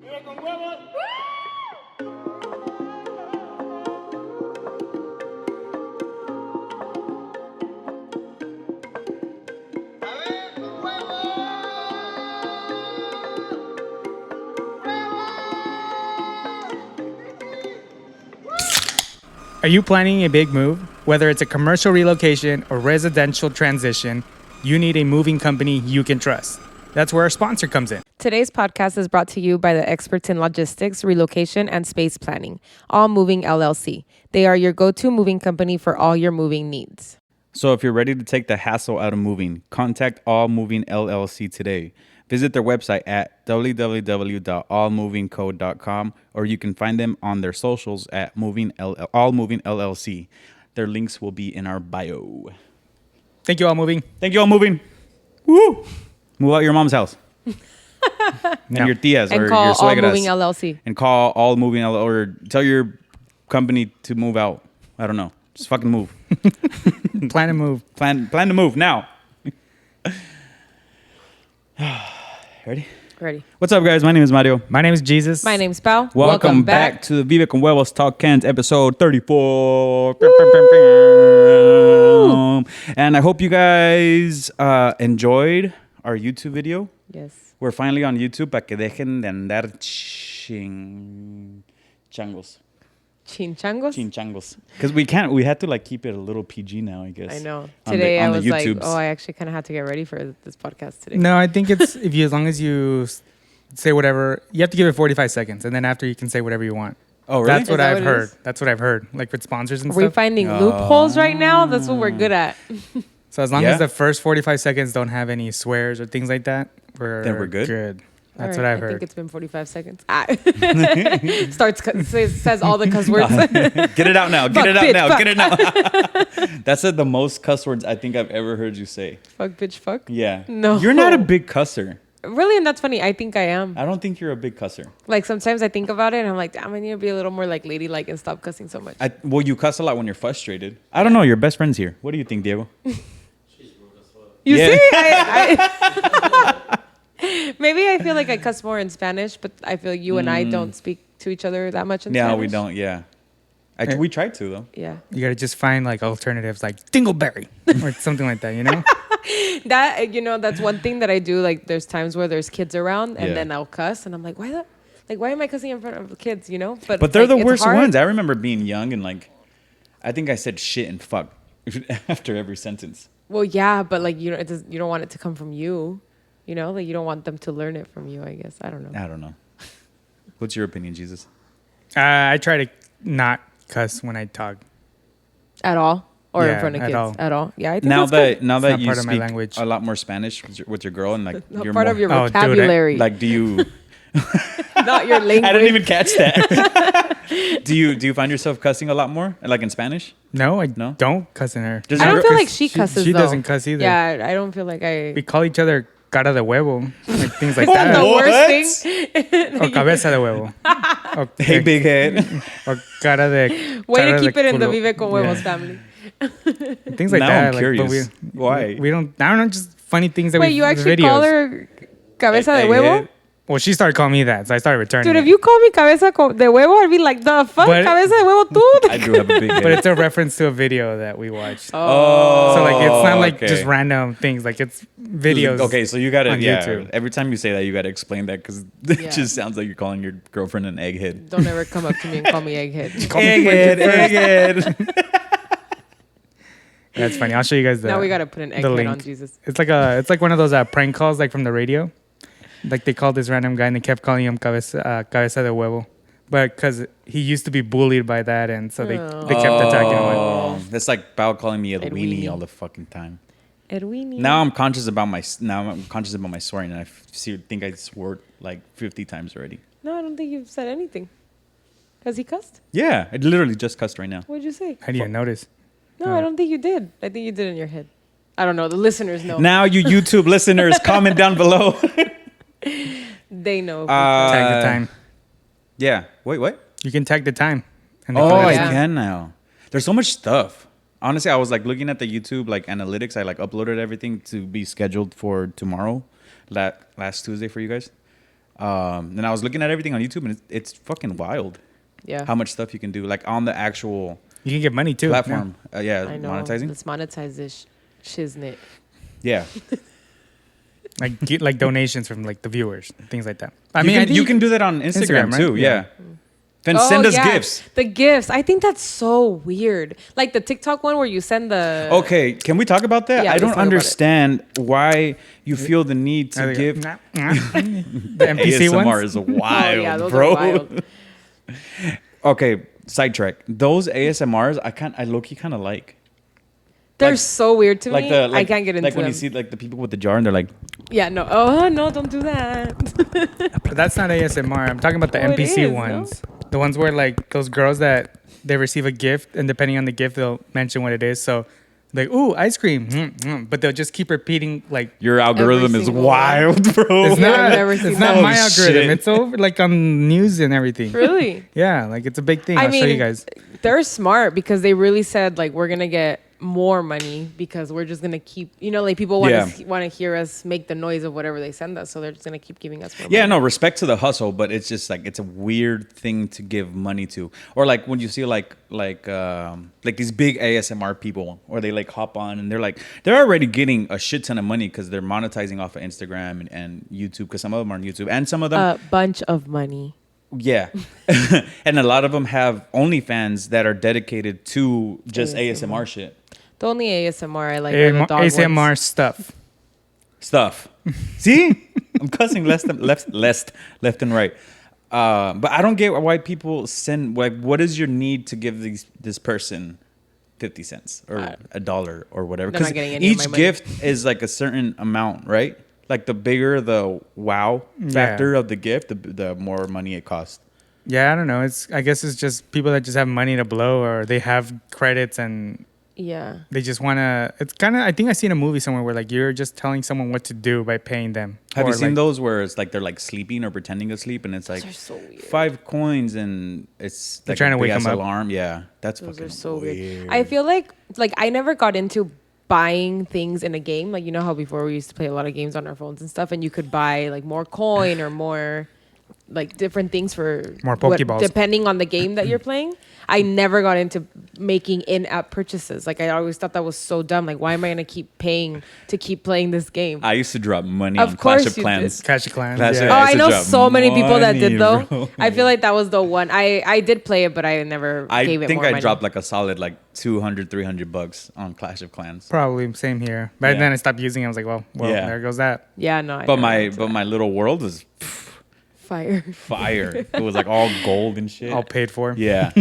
Vive con huevos. Are you planning a big move? Whether it's a commercial relocation or residential transition, you need a moving company you can trust. That's where our sponsor comes in. Today's podcast is brought to you by the experts in logistics, relocation, and space planning, All Moving LLC. They are your go-to moving company for all your moving needs. So if you're ready to take the hassle out of moving, contact All Moving LLC today. Visit their website at www.allmovingco.com, or you can find them on their socials at All Moving LLC. Their links will be in our bio. Thank you, All Moving. Thank you, All Moving. Woo! Move out your mom's house. And your tias And or call your All suegras. Moving LLC. And call All Moving LLC, or tell your company to move out. I don't know. Just fucking move. Plan to move. Plan to move now. Ready? Ready. What's up, guys? My name is Mario. My name is Jesus. My name's Pao. Welcome back to the Vive con Huevos Talk Cans episode 34. And I hope you guys enjoyed our YouTube video. Yes. We're finally on YouTube para que dejen de andar changos. Chinchangos? Because we had to like keep it a little PG now, I guess. I know. On Today on I was the like, YouTubes. I actually kind of had to get ready for this podcast today. No, I think it's as long as you say whatever, you have to give it 45 seconds, and then after you can say whatever you want. Oh, really? That's what Is that I've what it heard. is? That's what I've heard. Like with sponsors and Are we stuff. finding loopholes right now? That's what we're good at. So as long Yeah. as the first 45 seconds don't have any swears or things like that, Then we're good? That's All what right, I've I think heard. it's been 45 seconds. Says all the cuss words. Get it out now. Get Fuck, it out bitch, now. fuck. Get it out. That's the most cuss words I think I've ever heard you say. Fuck, bitch, fuck. Yeah. No. You're not a big cusser. Really? And that's funny. I think I am. I don't think you're a big cusser. Like sometimes I think about it and I'm like, damn, I need to be a little more like ladylike and stop cussing so much. Well, you cuss a lot when you're frustrated. I don't know. Your best friend's here. What do you think, Diego? You Yeah. see? Maybe I feel like I cuss more in Spanish, but I feel you and I don't speak to each other that much in Spanish. No, we don't. Yeah. We tried to, though. Yeah. You got to just find like alternatives like dingleberry or something like that, you know? That, that's one thing that I do. Like there's times where there's kids around and Yeah. then I'll cuss and I'm like, why am I cussing in front of the kids, But they're like, the it's worst hard. ones. I remember being young and like, I think I said shit and fuck after every sentence. Well, yeah, but like, you don't want it to come from you. Like you don't want them to learn it from you, I guess. I don't know. I don't know. What's your opinion, Jesus? I try to not cuss when I talk. At all? Or in Yeah, front of at kids? all. At all? Yeah, I think Now that's good. that not you part of my speak language. a lot more Spanish with your girl and like Not you're part more, of your Oh, dude, vocabulary. like, do you? Not your language. I didn't even catch that. do you find yourself cussing a lot more, like in Spanish? No, I No? don't cuss in her. Does I your don't girl- feel like she cusses, She though. doesn't cuss either. Yeah, I don't feel like I... We call each other cara de huevo, like things like the that. worst thing. Or cabeza de huevo. Or, Hey, big head. Or cara de Way cara to keep de it in the culo. Vive con Huevos Yeah. family. Things like Now that. I'm like, curious. But Why? We don't. I don't know. Just funny things that Wait, we. you actually videos. call her cabeza de huevo? Egghead? Well, she started calling me that, so I started returning. Dude, it. if you call me cabeza de huevo, I'd be like, the fuck? But- Cabeza de huevo tú? I do have a big head. But it's a reference to a video that we watched. oh, So like it's not like okay. just random things. Like it's videos. Okay, so you gotta on YouTube. Every time you say that, you gotta explain that because it Yeah. just sounds like you're calling your girlfriend an egghead. Don't ever come up to me and call me egghead. Call me Egghead. That's funny. I'll show you guys the. Now we got to put an the egghead link. on Jesus. It's like one of those prank calls like from the radio. Like they called this random guy and they kept calling him cabeza de huevo, but because he used to be bullied by that, and so they kept attacking him. Oh, that's like Bao calling me a Edwini. weenie all the fucking time. Edwini. Now I'm conscious about my swearing, and I think I swore like 50 times already. No, I don't think you've said anything. Has he cussed? Yeah, I literally just cussed right now. What'd you say? How do you notice? No, I don't think you did. I think you did in your head. I don't know. The listeners know. Now, you YouTube listeners, comment down below. They know. Tag the time. Yeah. Wait, what? You can tag the time. And they Oh, put it I yeah. down. can now. There's so much stuff. Honestly, I was like looking at the YouTube like analytics. I like uploaded everything to be scheduled for tomorrow, last Tuesday for you guys. And I was looking at everything on YouTube, and it's fucking wild. Yeah. How much stuff you can do, like on the actual You can get money too. platform. Yeah, I know. monetizing. Let's monetize this shiznit. Yeah. Like get like donations from like the viewers, things like that. I You can do that on Instagram, right? too. Yeah. Then Oh, send us yeah. gifts. The gifts. I think that's so weird. Like the TikTok one where you send the. Okay, can we talk about that? Yeah, I let's don't talk about understand why you feel the need to give. the NPC ASMR ones. is wild, Oh, yeah, those bro. are wild. Okay, sidetrack. Those ASMRs, I low-key kind of like. They're Like- so weird to me. Like I can't get into like when them. you see like the people with the jar and they're like, Yeah, no. Oh, no, don't do that. But that's not ASMR. I'm talking about the Oh, it NPC is, ones. The ones where like those girls that they receive a gift and depending on the gift they'll mention what it is. So like, ooh, ice cream. But they'll just keep repeating like your algorithm is single wild, bro. it's Yeah, I've not never it's seen not that. my Oh, algorithm. shit. It's over like on news and everything. Really? Yeah, like it's a big thing. I I'll show you mean, guys. they're smart because they really said like we're gonna get more money because we're just gonna keep, like people want Yeah. to want to hear us make the noise of whatever they send us, so they're just gonna keep giving us more. Yeah, money. no, respect to the hustle, but it's just like it's a weird thing to give money to, or like when you see like these big ASMR people, or they like hop on and they're already getting a shit ton of money because they're monetizing off of Instagram and YouTube, because some of them are on YouTube and some of them, A bunch of money. yeah, and a lot of them have OnlyFans that are dedicated to just ASMR shit The only ASMR I like are the dog ASMR ones. stuff. See, I'm cussing left and right. But I don't get why people send, like, what is your need to give this person 50 cents or $1 or whatever? They're not Because getting any of my each money. gift is like a certain amount, right? Like the bigger the wow factor of the gift, the more money it costs. Yeah, I don't know. I guess it's just people that just have money to blow or they have credits and Yeah. they just want to. It's kind of. I think I seen a movie somewhere where like you're just telling someone what to do by paying them. Have Or, you seen like, those where it's like they're like sleeping or pretending to sleep, and it's like Those are so weird. 5 coins and it's They're like trying to a wake big-ass them up. alarm. Yeah, that's Those fucking are so weird. weird. I feel like I never got into buying things in a game. Like, you know how before we used to play a lot of games on our phones and stuff, and you could buy like more coin or more like different things for More Pokeballs. depending on the game that you're playing. I never got into making in-app purchases. Like, I always thought that was so dumb. Like, why am I gonna keep paying to keep playing this game? I used to drop money Of on Clash course of you Clans. Clash of Clans. Clash of- yeah. Oh, I used I to know drop so many people that did money, though. bro. I feel like that was the one. I did play it, but I never gave I it think more I money. dropped like a solid like $200-$300 on Clash of Clans. Probably same here. But Yeah. then I stopped using it. I was like, well, Yeah. there goes that. Yeah, no. I But never got into that. my little world was fire. fire. It was like all gold and shit. All paid for. Yeah.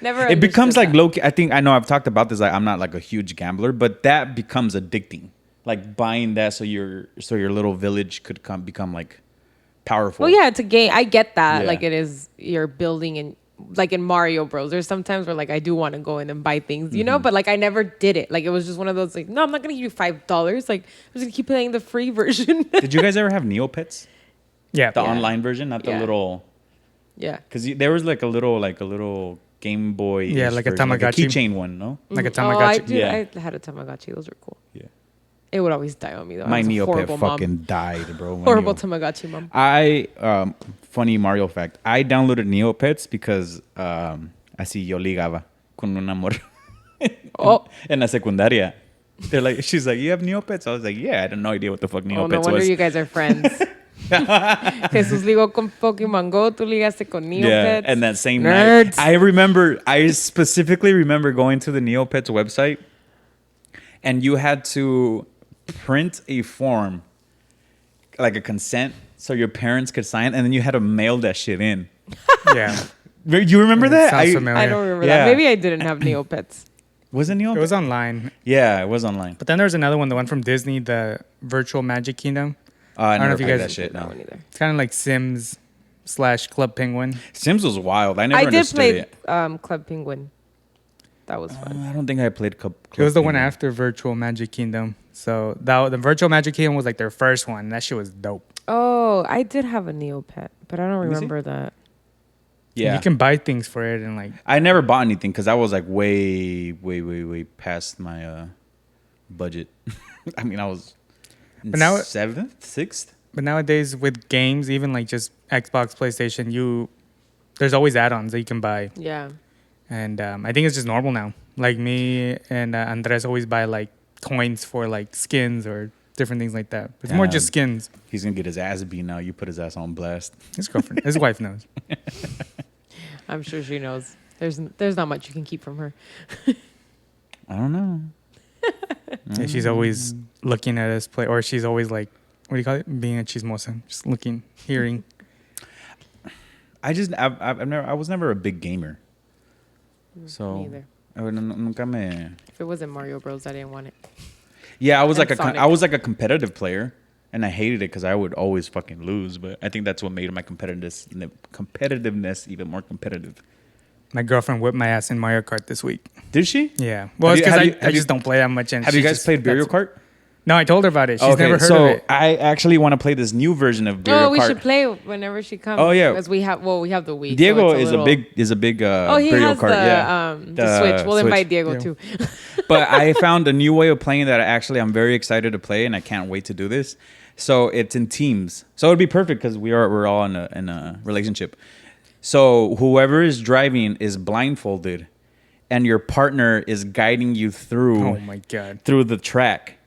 Never. It becomes understood like that. low. I know I've talked about this. Like I'm not like a huge gambler, but that becomes addicting. Like buying that so your little village could become like powerful. Well, yeah, it's a game. I get that. Yeah. Like it is, you're building and like in Mario Bros. There's sometimes where like I do want to go in and buy things, you Mm-hmm. know, but like I never did it. Like it was just one of those like, no, I'm not gonna give you $5. Like I'm just gonna keep playing the free version. Did you guys ever have Neopets? Yeah. The Yeah. online version, not the Yeah. little. Yeah. Because there was like a little Game Boy. Yeah, like a Tamagotchi. keychain one, no? Like a Oh, I Tamagotchi. do. Yeah. I had a Tamagotchi. Those were cool. Yeah. It would always die on me though. My I was a Neopet horrible fucking mom. died, bro. My Horrible Neo- Tamagotchi mom. Funny Mario fact. I downloaded Neopets because así yo ligaba con un amor. Oh. En la secundaria. She's like, you have Neopets? I was like, yeah, I had no idea what the fuck Neopets Oh, no wonder was. you guys are friends. Jesús ligó con Pokemon Go. Tú ligaste con Neopets. Yeah, and that same Nerds. night, I specifically remember going to the Neopets website, and you had to print a form, like a consent, so your parents could sign, and then you had to mail that shit in. Yeah. You remember that? Sounds familiar. I don't remember Yeah. that. Maybe I didn't have Neopets. Was it Neopets? It was online. Yeah, it was online. But then there's another one, the one from Disney, the Virtual Magic Kingdom. I don't know never if you played guys- that shit. That No. one either. It's kind of like Sims / Club Penguin. Sims was wild. I never I did understood play it. Club Penguin. That was fun. I don't think I played Club. It was the one Penguin. after Virtual Magic Kingdom. So the Virtual Magic Kingdom was like their first one. That shit was dope. Oh, I did have a Neopet, but I don't me see. remember that. Yeah, You can buy things for it and like I never bought anything because I was like way past my budget. I mean, I was in But now- 7th, 6th. But nowadays with games, even like just Xbox, PlayStation, there's always add-ons that you can buy, Yeah. and I think it's just normal now. Like me and Andres always buy like coins for like skins or different things like that. It's more just skins. He's gonna get his ass beat now. You put his ass on blast. His girlfriend, his wife knows. I'm sure she knows. There's not much you can keep from her. I don't know. Yeah, she's always looking at us play, or she's always like, what do you call it? Being a chismosa, just looking, hearing. I was never a big gamer. So Me either. nunca me. If it wasn't Mario Bros, I didn't want it. Yeah, I was And like Sonic. I was like a competitive player, and I hated it because I would always fucking lose. But I think that's what made my competitiveness even more competitive. My girlfriend whipped my ass in Mario Kart this week. Did she? Yeah. Well, it's Have because you- I just don't play that much. And Have she you guys just- played Mario that's- Kart? No, I told her about it. She's never heard so of it. I actually want to play this new version of Mario Oh, we Kart. should play whenever she comes. Oh, yeah. Because we have the Wii. Diego so it's is a big Oh, he Mario has Kart. the Switch. We'll Switch. invite Diego Yeah. too. But I found a new way of playing that I'm very excited to play, and I can't wait to do this. So it's in teams. So it'd be perfect because we're all in a relationship. So whoever is driving is blindfolded, and your partner is guiding you through. Oh my god. Through the track.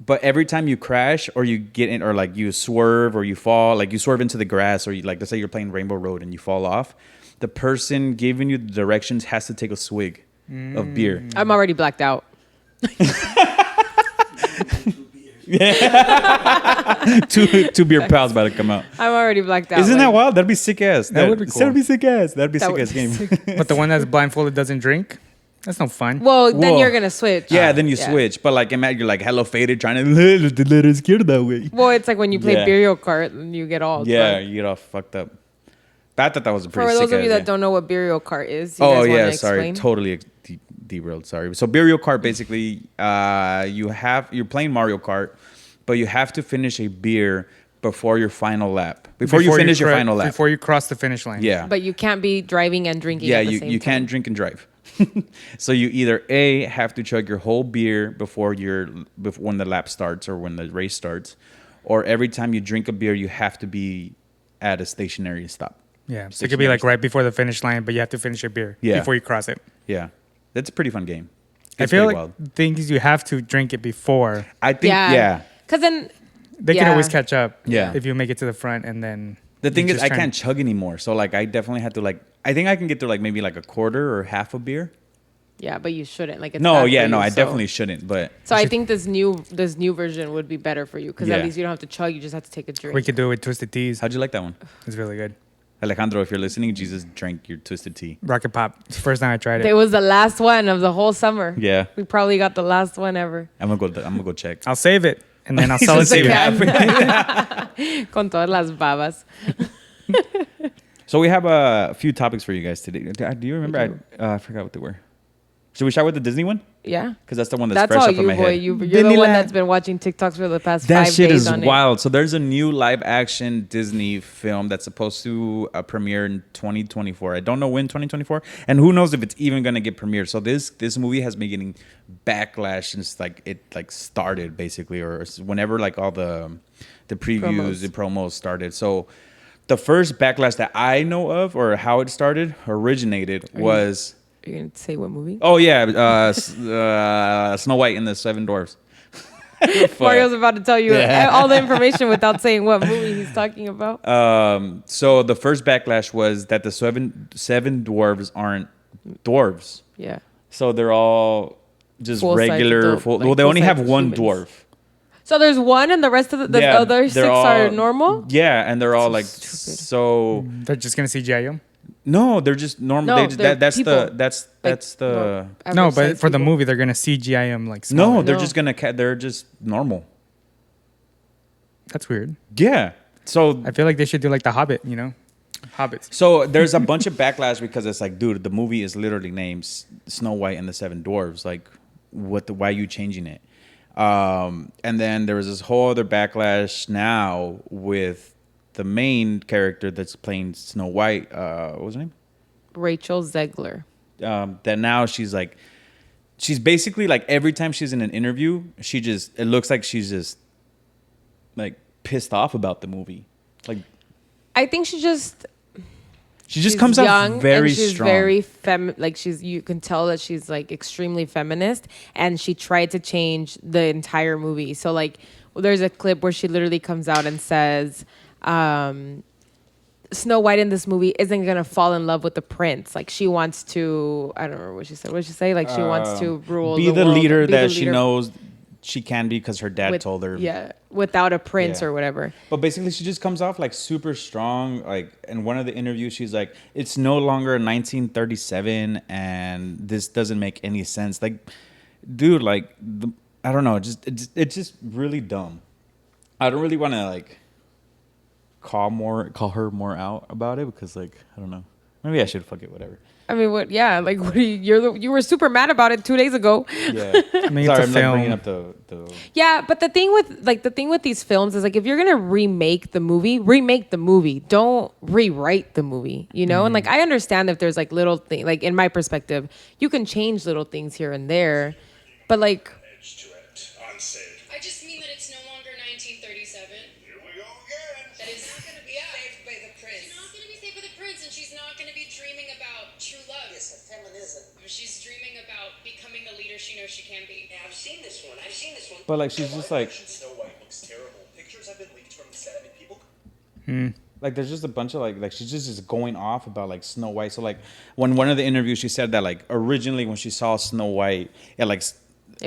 But every time you crash or you get in, or like you swerve or you fall, like you swerve into the grass, or you, like, let's say you're playing Rainbow Road and you fall off, the person giving you the directions has to take a swig of beer. I'm already blacked out. Two beer pals about to come out. I'm already blacked out. Isn't that wild? That'd be sick ass. That would be cool. That'd be sick ass. That'd be That sick would ass be game. sick. But the one that's blindfolded doesn't drink? That's no fun. Well, then Whoa. you're gonna switch. Yeah, then you Yeah. switch. But like, imagine you're like hello faded, trying to let us get that way. Well, it's like when you play Yeah. Mario Kart and you get all Yeah, drunk. you get all fucked up. But I thought that was a For pretty those sick of you ass that game. don't know what Mario Kart is, you Oh guys yeah, wanna sorry, explain? totally derailed. Sorry. So Mario Kart basically, you're playing Mario Kart, but you have to finish a beer before your final lap. Before you finish your final lap. Before you cross the finish line. Yeah. But you can't be driving and drinking. Yeah, at the you same you time. can't drink and drive. So you either have to chug your whole beer before when the lap starts or when the race starts, or every time you drink a beer, you have to be at a stationary stop. Yeah. So it could be like right before the finish line, but you have to finish your beer before you cross it. Yeah, that's a pretty fun game. I It's feel pretty like wild. things you have to drink it before. I think yeah. Because then They can Yeah. always catch up. Yeah. If you make it to the front and then. The thing you is, just I try can't and- chug anymore. So like, I definitely had to like. I think I can get through like maybe like a quarter or half a beer. yeah, but you shouldn't. Like it's No, bad for yeah, no, you, I so- definitely shouldn't. But So I think this new version would be better for you because Yeah. at least you don't have to chug. You just have to take a drink. We could do it with Twisted Teas. how'd you like that one, It's really good. Alejandro? If you're listening, Jesus drank your twisted tea. Rocket Pop. It's the first time I tried It it. was the last one of the whole summer. Yeah, We probably got the last one ever. I'm gonna go check. I'll save it and then I'll sell it to Save you. it. Con todas las babas. So we have a few topics for you guys today. Do you remember? I forgot what they were. Should we start with the Disney one? Yeah. Because that's the one that's That's fresh all up in you, my boy. head. You're the one Disneyland. that's been watching TikToks for the past That 5 shit days is on it. wild. So there's a new live action Disney film that's supposed to premiere in 2024. I don't know when 2024, and who knows if it's even gonna get premiered. So this movie has been getting backlash since like it like started basically, or whenever like all the previews, the promos started. So the first backlash that I know of, or how it originated was. You're going to say what movie? Oh yeah, Snow White and the Seven Dwarfs. Mario's about to tell you Yeah. all the information without saying what movie he's talking about. So the first backlash was that the seven dwarves aren't dwarves. Yeah. So they're all just Full-size regular. adult, like Well, they only have full-size one humans. dwarf. So there's one and the rest of the Yeah, other 6 they're are all- normal? Yeah, and they're all like stupid. so. They're just going to CGI you? No, they're just normal. No, They just, they're that's people. the that's Like, the. No, average but size for the people. movie, they're going to CGI him like No, smaller. they're No. just gonna. They're just normal. That's weird. Yeah. So I feel like they should do like The Hobbit, you know? Hobbits. So there's a bunch of backlash because it's like, dude, the movie is literally named Snow White and the Seven Dwarves. Like, why are you changing it? And then there was this whole other backlash now with the main character that's playing Snow White. What was her name? Rachel Zegler. That now she's basically like every time she's in an interview, it looks like she's just like pissed off about the movie. Like, I think she just comes young out very and she's strong. very like you can tell that she's like extremely feminist, and she tried to change the entire movie. So like there's a clip where she literally comes out and says Snow White in this movie isn't gonna fall in love with the prince. Like she wants to, I don't remember what she said. What did she say? Like she wants to rule be the the world, leader be the that she leader knows she can be because her dad with- told her. Yeah, without a prince Yeah. or whatever. But basically, she just comes off like super strong. Like in one of the interviews, she's like, "It's no longer 1937, and this doesn't make any sense." Like, dude, like, I don't know, it's just really dumb. I don't really want to like call her more out about it because like I don't know. Maybe I should fuck it, whatever. I mean, what? Yeah, like what? You were super mad about it 2 days ago. Yeah, I mean, sorry, it's a I'm film. like bringing up the. Yeah, but the thing with these films is like if you're gonna remake the movie. Don't rewrite the movie, you know. And like I understand if there's like little things, like in my perspective, you can change little things here and there, but like I just mean that it's no longer 1937. Here we go again. That is not going to be Saved by the prince. She's not going to be saved by the prince, and she's not going to be dreaming about true love. Yes, feminism. She's dreaming about becoming the leader she knows she can be. Yeah, I've seen this one. But like she's just like. Snow White looks terrible. Pictures have been leaked from the set. I mean, people. Like there's just a bunch of like she's just going off about like Snow White. So like when one of the interviews she said that like originally when she saw Snow White, it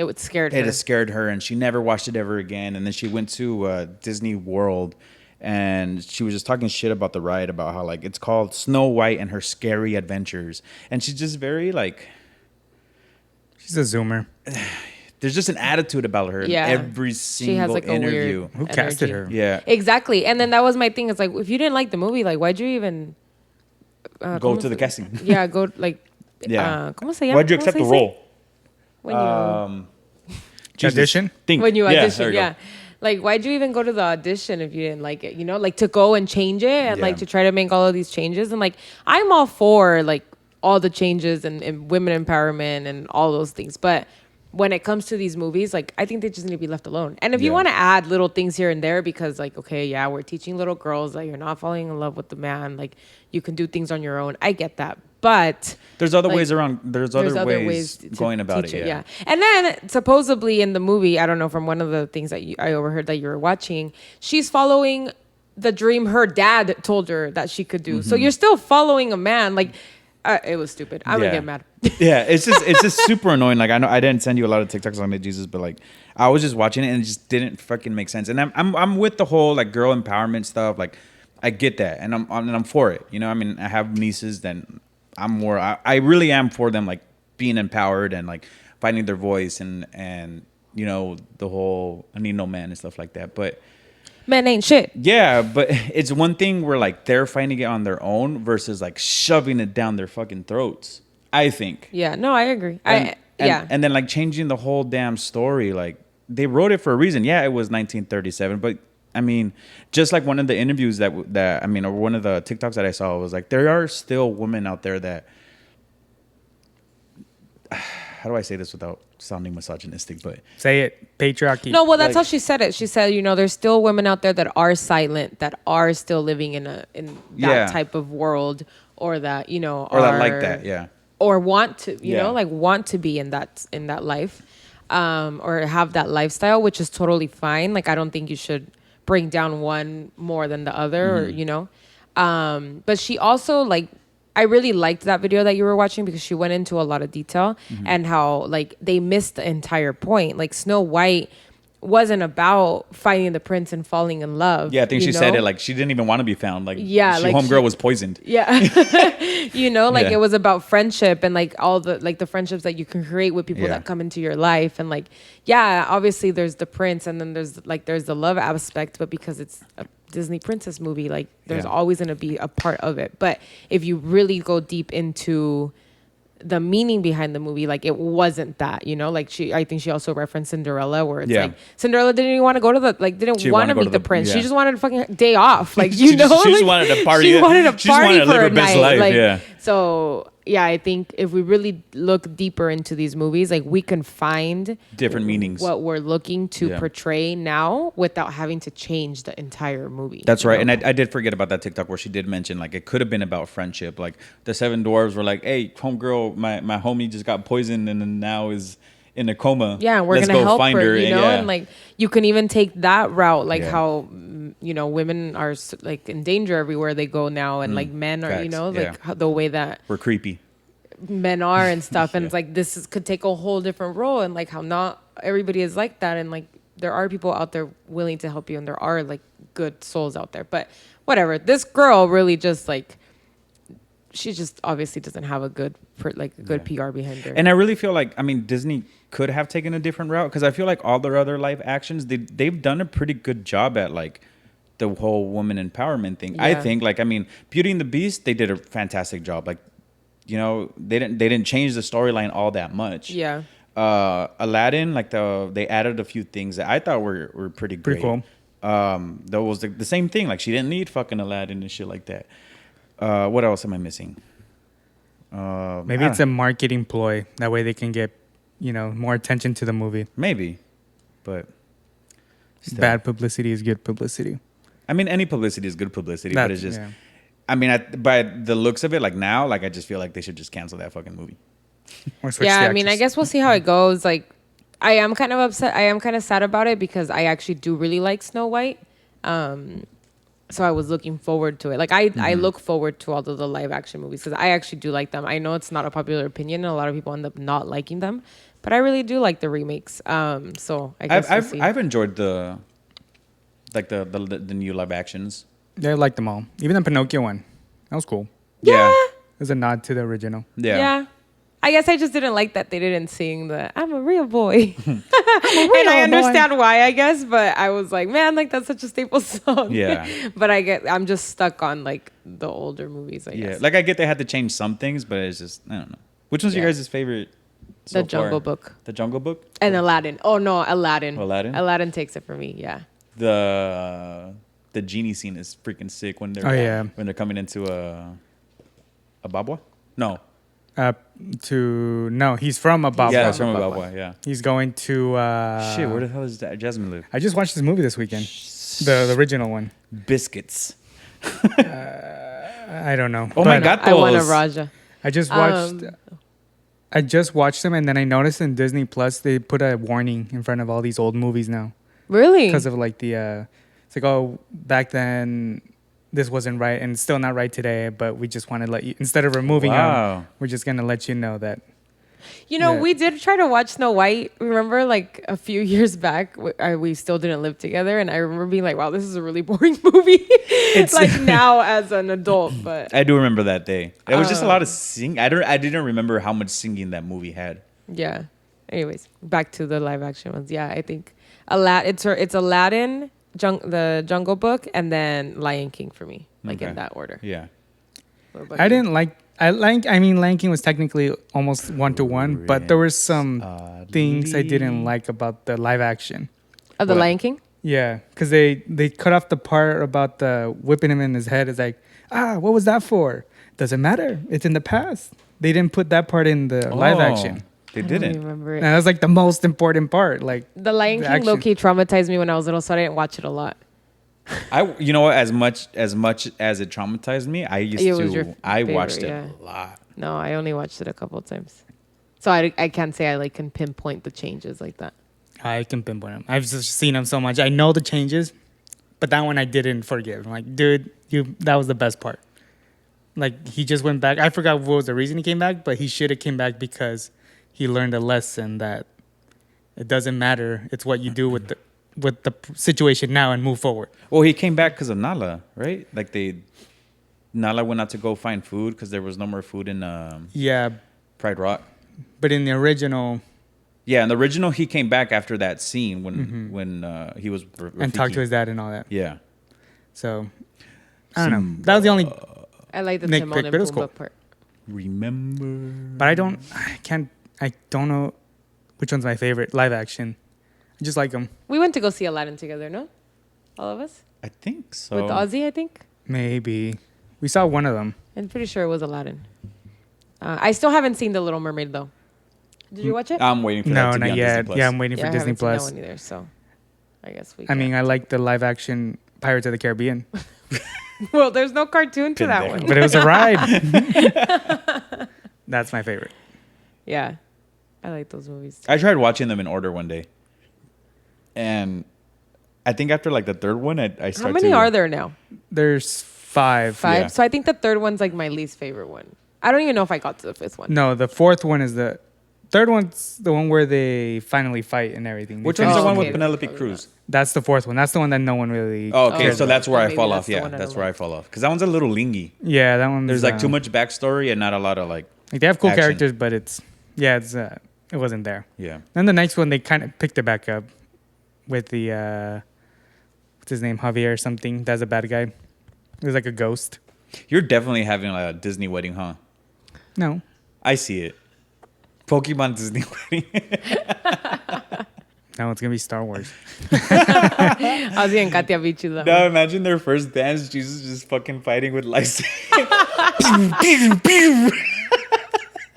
would scared her. it scared her and she never watched it ever again. And then she went to Disney World and she was just talking shit about the ride, about how like it's called Snow White and Her Scary Adventures. And she's just very like She's a zoomer. there's just an attitude about her Yeah. in every single She has like a interview. weird Who casted her? Yeah. Exactly, and then that was my thing. It's like if you didn't like the movie, like why'd you even Go ¿cómo to the se- casting. Yeah, go like. Yeah. ¿Cómo se llama? Why'd you ¿Cómo accept se the dice? role? When you Jesus. Audition? Think. when you Yeah, audition, there you go. yeah. Like, why'd you even go to the audition if you didn't like it? You know, like to go and change it and like Yeah. to try to make all of these changes. And like, I'm all for like all the changes and women empowerment and all those things. But when it comes to these movies, like, I think they just need to be left alone. And if you Yeah. want to add little things here and there because like, okay, yeah, we're teaching little girls that you're not falling in love with the man. Like, you can do things on your own. I get that. But There's other like, ways around. There's other ways to going about it. teach Yeah. And then supposedly in the movie, I don't know, from one of the things that I overheard that you were watching, she's following the dream her dad told her that she could do. So you're still following a man. Like, it was stupid. I'm Yeah. gonna get mad. Yeah, it's just super annoying. Like I know I didn't send you a lot of TikToks on Jesus, but like I was just watching it and it just didn't fucking make sense. And I'm with the whole like girl empowerment stuff. Like I get that, and I'm for it. You know, I mean, I have nieces, then I'm more. I really am for them, like being empowered and like finding their voice and you know the whole I need no man and stuff like that. But Men ain't shit. yeah, but it's one thing where like they're finding it on their own versus like shoving it down their fucking throats. I think. Yeah, no, I agree. And Yeah. and then like changing the whole damn story. Like they wrote it for a reason. Yeah, it was 1937, but I mean, just like one of the interviews that I mean, or one of the TikToks that I saw was like there are still women out there that. How do I say this without sounding misogynistic? But Say it. Patriarchy. No, well, that's like- how she said it. She said, you know, there's still women out there that are silent, that are still living in that Yeah. type of world, or that, you know, or that like are- that, yeah. or want to, you Yeah. know, like want to be in that life, or have that lifestyle, which is totally fine. Like, I don't think you should bring down one more than the other, or, you know. But she also, like, I really liked that video that you were watching because she went into a lot of detail and how like they missed the entire point. Like Snow White wasn't about finding the prince and falling in love. Yeah, I think you she said know? it like she didn't even want to be found. Like Yeah, like homegirl she- was poisoned. Yeah. You know, like Yeah. it was about friendship and like all the friendships that you can create with people Yeah. that come into your life. And like, yeah, obviously there's the prince and then there's the love aspect, but because it's a Disney princess movie, like there's Yeah. always going to be a part of it. But if you really go deep into the meaning behind the movie, like it wasn't that, you know, like I think she also referenced Cinderella where it's Yeah. like Cinderella didn't even want to go to didn't She want wanna to go meet to the the- prince. yeah. She just wanted a fucking day off. Like, you She know, just like, wanted to party. She wanted to She just party wanted to for live a her best night. life, Like, yeah. so yeah, I think if we really look deeper into these movies, like we can find Different meanings. what we're looking to Yeah. portray now without having to change the entire movie. That's you right. know? And I did forget about that TikTok where she did mention like it could have been about friendship. Like the seven dwarves were like, "Hey, homegirl, my homie just got poisoned and then now is in a coma. Yeah, we're Let's gonna go help find her, you know, yeah. and like you can even take that route, like Yeah. how you know women are like in danger everywhere they go now, and like men are, you Facts, know, yeah. like how, the way that We're creepy. men are and stuff, and Yeah. it's like could take a whole different role, and like how not everybody is like that, and like there are people out there willing to help you, and there are like good souls out there, but whatever. This girl really just like she just obviously doesn't have a good PR behind her. And I really feel like, I mean, Disney could have taken a different route because I feel like all their other live actions, they've done a pretty good job at like the whole woman empowerment thing. I Yeah. think, like, I mean, Beauty and the Beast, they did a fantastic job. Like, you know, they didn't change the storyline all that much. Yeah. Aladdin, like they added a few things that I thought were pretty great. Pretty cool. That was the same thing. Like she didn't need fucking Aladdin and shit like that. What else am I missing? Maybe it's a marketing ploy. That way they can get, more attention to the movie. Maybe, but still. Bad publicity is good publicity. I mean, any publicity is good publicity, but it's just. Yeah. I mean, by the looks of it, like now, like I just feel like they should just cancel that fucking movie. Or switch Yeah, the I mean, I actress. guess we'll see how it goes. Like, I am kind of upset. I am kind of sad about it because I actually do really like Snow White. So I was looking forward to it. Like, I look forward to all of the live action movies because I actually do like them. I know it's not a popular opinion, and a lot of people end up not liking them, but I really do like the remakes. So I guess we'll see. I've enjoyed the new live actions. Yeah, I like them all. Even the Pinocchio one. That was cool. Yeah. It was a nod to the original. Yeah. I guess I just didn't like that they didn't sing the "I'm a real boy," and I understand why, I guess. But I was like, man, like that's such a staple song. Yeah. But I'm just stuck on like the older movies. I guess. Like I get they had to change some things, but it's just I don't know. Which one's your Yeah. guys' favorite? So The Jungle Book. The Jungle Book. And Aladdin. Oh no, Aladdin. Aladdin? Aladdin takes it for me. Yeah. The genie scene is freaking sick when they're when they're coming into a Babwa. No. He's from Ababa. Yeah, it's from a Babwa. Yeah. He's going to. Shit, where the hell is that Jasmine live? I just watched this movie this weekend. The original one. Biscuits. I don't know. Oh my But God, I want a those. Raja. I just watched. I just watched them, and then I noticed in Disney Plus they put a warning in front of all these old movies now Really? because of like the. It's like, oh, back then this wasn't right, and it's still not right today. But we just want to let you, instead of removing them, we're just gonna let you know that. You know, Yeah. we did try to watch Snow White. Remember, like a few years back, we still didn't live together, and I remember being like, "Wow, this is a really boring movie." It's like now as an adult, but I do remember that day. It was just a lot of singing. I didn't remember how much singing that movie had. yeah. Anyways, back to the live action ones. Yeah, I think it's Aladdin, the Jungle Book, and then Lion King for me, like in Okay. that order. Yeah. What about I you? didn't like. I mean, Lion King was technically almost 1-to-1, but there were some things I didn't like about the live action. Of the What? Lion King. Yeah, because they cut off the part about the whipping him in his head. It's like, what was that for? Doesn't matter. It's in the past. They didn't put that part in the live action. They I don't didn't. remember And it. that's like the most important part. Like The Lion the King action. low-key traumatized me when I was little, so I didn't watch it a lot. You know what? As much as it traumatized me, I watched it yeah. a lot. No, I only watched it a couple of times. So I can't say I can pinpoint the changes like that. I can pinpoint him. I've just seen him so much. I know the changes, but that one I didn't forgive. I'm like, dude, that was the best part. Like he just went back. I forgot what was the reason he came back, but he should have came back because he learned a lesson that it doesn't matter. It's what you do with the situation now and move forward. Well, he came back because of Nala, right? Like Nala went out to go find food because there was no more food in Yeah, Pride Rock. but in the original, Yeah, in the original, he came back after that scene when he was and talked to his dad and all that. Yeah. So I don't know. That was the only. I like the Nitpick, Timon and but it was Pumbaa cool. part. Remember. But I don't know which one's my favorite live action. I just like them. We went to go see Aladdin together, no? All of us? I think so. With Ozzy, I think. Maybe we saw one of them. I'm pretty sure it was Aladdin. I still haven't seen The Little Mermaid though. Did you watch it? I'm waiting for that No, to be not on yet. Disney Plus. Yeah, I'm waiting Yeah, for I Disney haven't seen that Plus. one either. So I guess we. I mean, I like the live action Pirates of the Caribbean, well, there's no cartoon to that Pendejo. one. but it was a ride. That's my favorite. Yeah, I like those movies. I tried watching them in order one day, and I think after like the third one, I started. How many are there now? There's five. 5. Yeah. So I think the third one's like my least favorite one. I don't even know if I got to the 5th one. No, the fourth one is the third one's the one where they finally fight and everything. Which They one's the finish one the with movie. Penelope Cruz? That's the fourth one. That's the one that no one really. Oh, okay, cares so about. that's where I Maybe fall that's off. the Yeah, one I that's don't where I like. fall off because that one's a little lingy. Yeah, that one. There's like too much backstory and not a lot of like. Like they have cool action. characters, but it's it wasn't there. Yeah. Then the next one they kind of picked it back up with the what's his name, Javier or something. That's a bad guy. It was like a ghost. You're definitely having a Disney wedding, huh? No, I see it. Pokemon Disney wedding. no, it's gonna be Star Wars. Ozzy and Katia beat you though. Now imagine their first dance. Jesus just fucking fighting with lightsabers.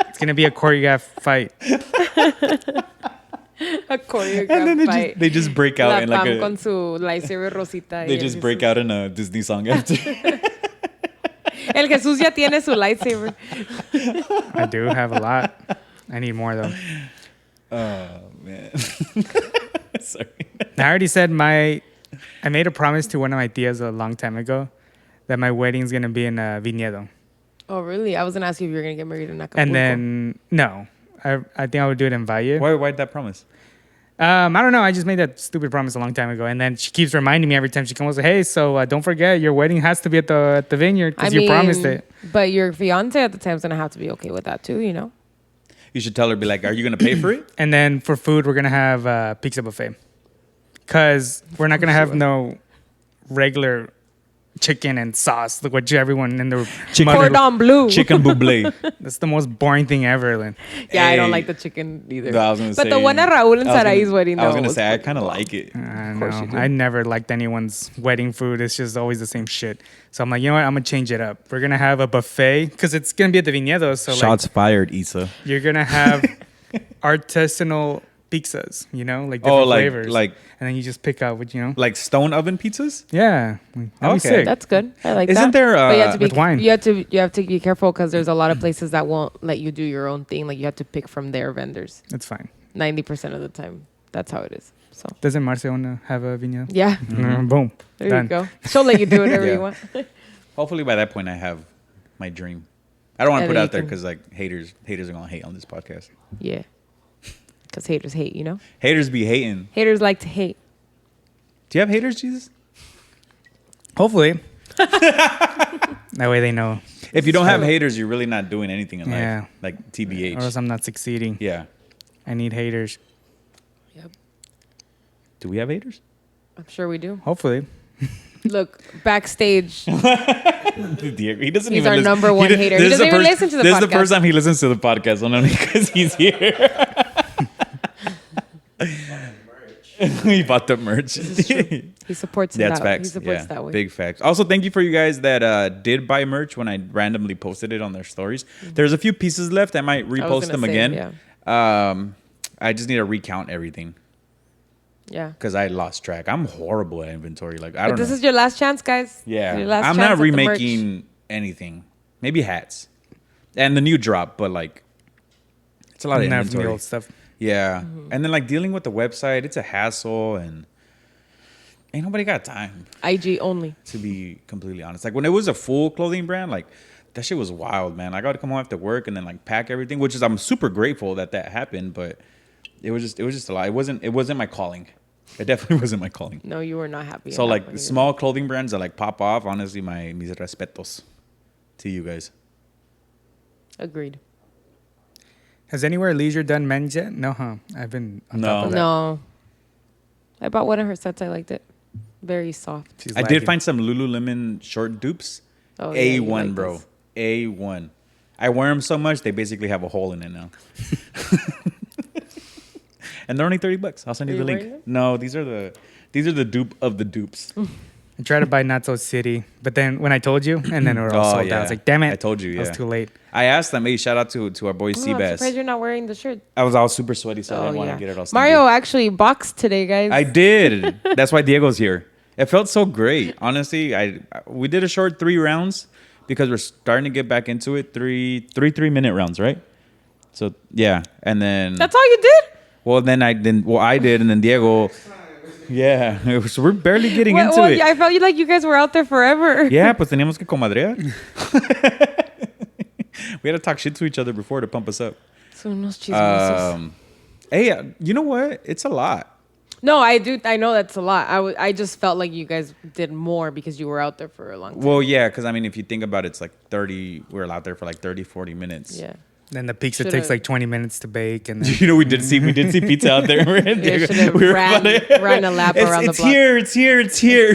It's gonna be a choreographed fight. A choreographed And then fight. they just break out La in like Pam a. con su lightsaber rosita. They y el just break Jesús. out in a Disney song after. El Jesús ya tiene su lightsaber. I do have a lot. I need more though. Oh man. Sorry. I already said I made a promise to one of my tias a long time ago that my wedding's gonna be in Viñedo. Oh, really? I was going to ask you if you were going to get married in Acapulco. And then no, I think I would do it in Valle. Why'd that promise? I don't know. I just made that stupid promise a long time ago, and then she keeps reminding me every time she comes. Hey, so don't forget your wedding has to be at the vineyard because you promised it. But your fiance at the time is going to have to be okay with that too, you know? You should tell her, be like, are you gonna pay for it? And then for food, we're gonna have pizza buffet, because we're not gonna have no regular chicken and sauce, like what everyone in the Cordon bleu. Chicken buble. That's the most boring thing ever, Lynn. Yeah, I don't Hey. like the chicken either. No, I was gonna but say, the one at Raúl and I was gonna- Sarai's wedding, though. I was gonna say I kind of like it. I course know. you do. I never liked anyone's wedding food. It's just always the same shit. So I'm like, you know what? I'm gonna change it up. We're gonna have a buffet because it's gonna be at the Viñedo. So Shots fired, Issa. like, you're gonna have artisanal pizzas, you know, like Oh, different flavors. like and then you just pick out what you know. like stone oven pizzas. Yeah, that'd be Okay. sick. That's good. I like Isn't that. there, But you have to be, with wine. You have to be careful because there's a lot of places that won't let you do your own thing. Like you have to pick from their vendors. It's fine. 90% of the time, that's how it is. So Doesn't Marcia wanna have a Viñedo? yeah, Boom. there Done. you go. She'll let you do whatever Yeah. you want. Hopefully by that point I have my dream. I don't want to And put it then out there you can- because like haters are gonna hate on this podcast. Yeah, because haters hate. You know, Haters be hating. haters like to hate. Do you have haters, Jesus? Hopefully. That way they know. If you don't have haters, you're really not doing anything in Yeah. life. Like Or TBH. else I'm not succeeding. Yeah. I need haters. Yep, Do we have haters? I'm sure we do. Hopefully. Look, backstage, He doesn't He's even our listen. number one hater. He this is doesn't the even first- listen to the This is the podcast. first time he listens to the podcast, only because he's here. He bought the merch. he supports it That's that way. He facts. supports Yeah, that way. big facts. Also, thank you for you guys that did buy merch when I randomly posted it on their stories. There's a few pieces left. I might repost gonna them say, again. I just need to recount everything Yeah. because I lost track. I'm horrible at inventory. Like I But don't this know. is your last chance, guys. Yeah, Your last I'm chance not at the merch. remaking anything. Maybe hats and the new drop, but like it's a lot of Not from the inventory. old stuff. Yeah, Mm-hmm. and then like dealing with the website, it's a hassle, and ain't nobody got time. IG only. To be completely honest, like when it was a full clothing brand, like that shit was wild, man. I got to come home after work and then like pack everything, which is I'm super grateful that happened, but it was just a lot. It wasn't my calling. It definitely wasn't my calling. No, you were not happy. So in that like one the either. small clothing brands that like pop off, honestly, mis respetos to you guys. Agreed. Has Anywhere Leisure done men's yet? No, huh? I've been on No. top of that. No. I bought one of her sets. I liked it. Very soft. She's I did lagging. find some Lululemon short dupes. Oh, yeah, you A1, like bro. those. A1. I wear them so much they basically have a hole in it now. And they're only $30. I'll send Are you the you link. wearing them? No, these are the dupe of the dupes. I tried to buy Not So City, but then when I told you, and then we were all sold out. I was like, damn it. I told you, I was yeah. too late. I asked them, hey, shout out to our boy Oh, I'm surprised Seabass. you're not wearing the shirt. I was all super sweaty, so I Oh, didn't want yeah. to get it all stinky. Mario actually boxed today, guys. I did. That's why Diego's here. It felt so great. Honestly, we did a short 3 rounds because we're starting to get back into it. Three 3-minute rounds, right? So yeah, and then That's all you did? well, then I did, and then Diego. Yeah, so we're barely getting into it. Yeah, I felt like you guys were out there forever. Yeah, pues teníamos que comadrear. We had to talk shit to each other before to pump us up. Son unos chismosos. Hey, you know what? It's a lot. No, I do. I know that's a lot. I just felt like you guys did more because you were out there for a long time. Well, yeah, because I mean, if you think about it, it's like 30. We were out there for like 30, 40 minutes. Yeah. Then the pizza Should've- takes like 20 minutes to bake, and then You know, we did see pizza out there. Yeah, should have ran a lap around the block. It's here.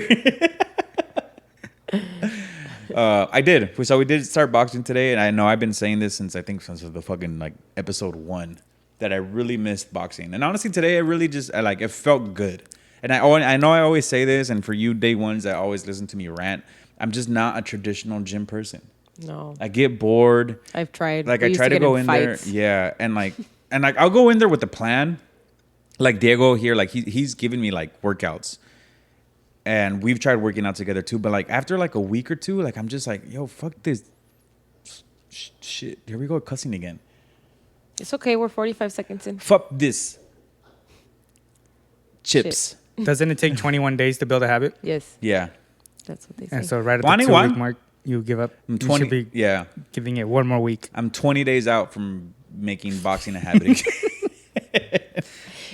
I did. So we did start boxing today, and I know I've been saying this since the fucking like episode 1 that I really missed boxing. And honestly, today it felt good. And I know I always say this, and for you day ones that always listen to me rant, I'm just not a traditional gym person. No. I get bored. I've tried. Like We I used try to get go in fights. there, yeah, and I'll go in there with the plan. Like Diego here, like he's giving me like workouts, and we've tried working out together too. But like after like a week or two, like I'm just like, yo, fuck this shit. Here we go cussing again. It's okay. We're 45 seconds in. Fuck this. Chips. doesn't it take 21 days to build a habit? Yes. Yeah, That's what they say. And so right at the 21? 2-week mark, you give up. I'm You 20. should be Yeah, giving it one more week. I'm 20 days out from making boxing a habit again.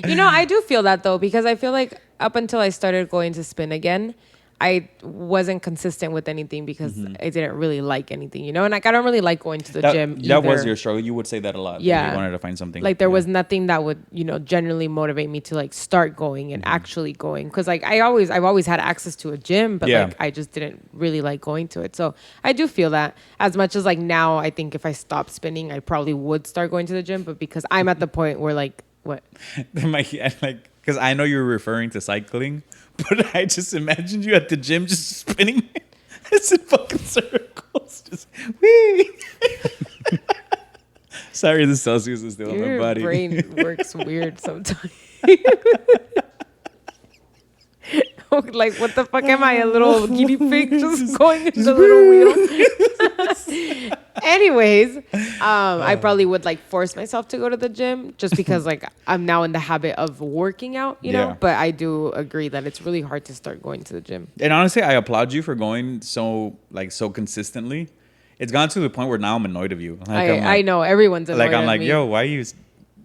You know, I do feel that though, because I feel like up until I started going to spin again, I wasn't consistent with anything because I didn't really like anything, you know? And like, I don't really like going to the gym That was either. your struggle. You would say that a lot. Yeah. You wanted to find something. Like there Yeah. was nothing that would, you know, genuinely motivate me to like start going and actually going. Cause like I've always had access to a gym, but Yeah. like I just didn't really like going to it. So I do feel that as much as like now I think if I stopped spinning, I probably would start going to the gym. But because I'm at the point where like, what? Because I know you're referring to cycling, but I just imagined you at the gym just spinning. It's in fucking circles. Just wee. Sorry, the Celsius is still on my Your body. brain works weird sometimes. Like, what the fuck am I? A little guinea pig just going in the little wheel? Anyways, I probably would like force myself to go to the gym just because like I'm now in the habit of working out, you know? Yeah. But I do agree that it's really hard to start going to the gym. And honestly, I applaud you for going so consistently. It's gone to the point where now I'm annoyed of you. I know everyone's annoyed Like I'm of like, me. yo, why you?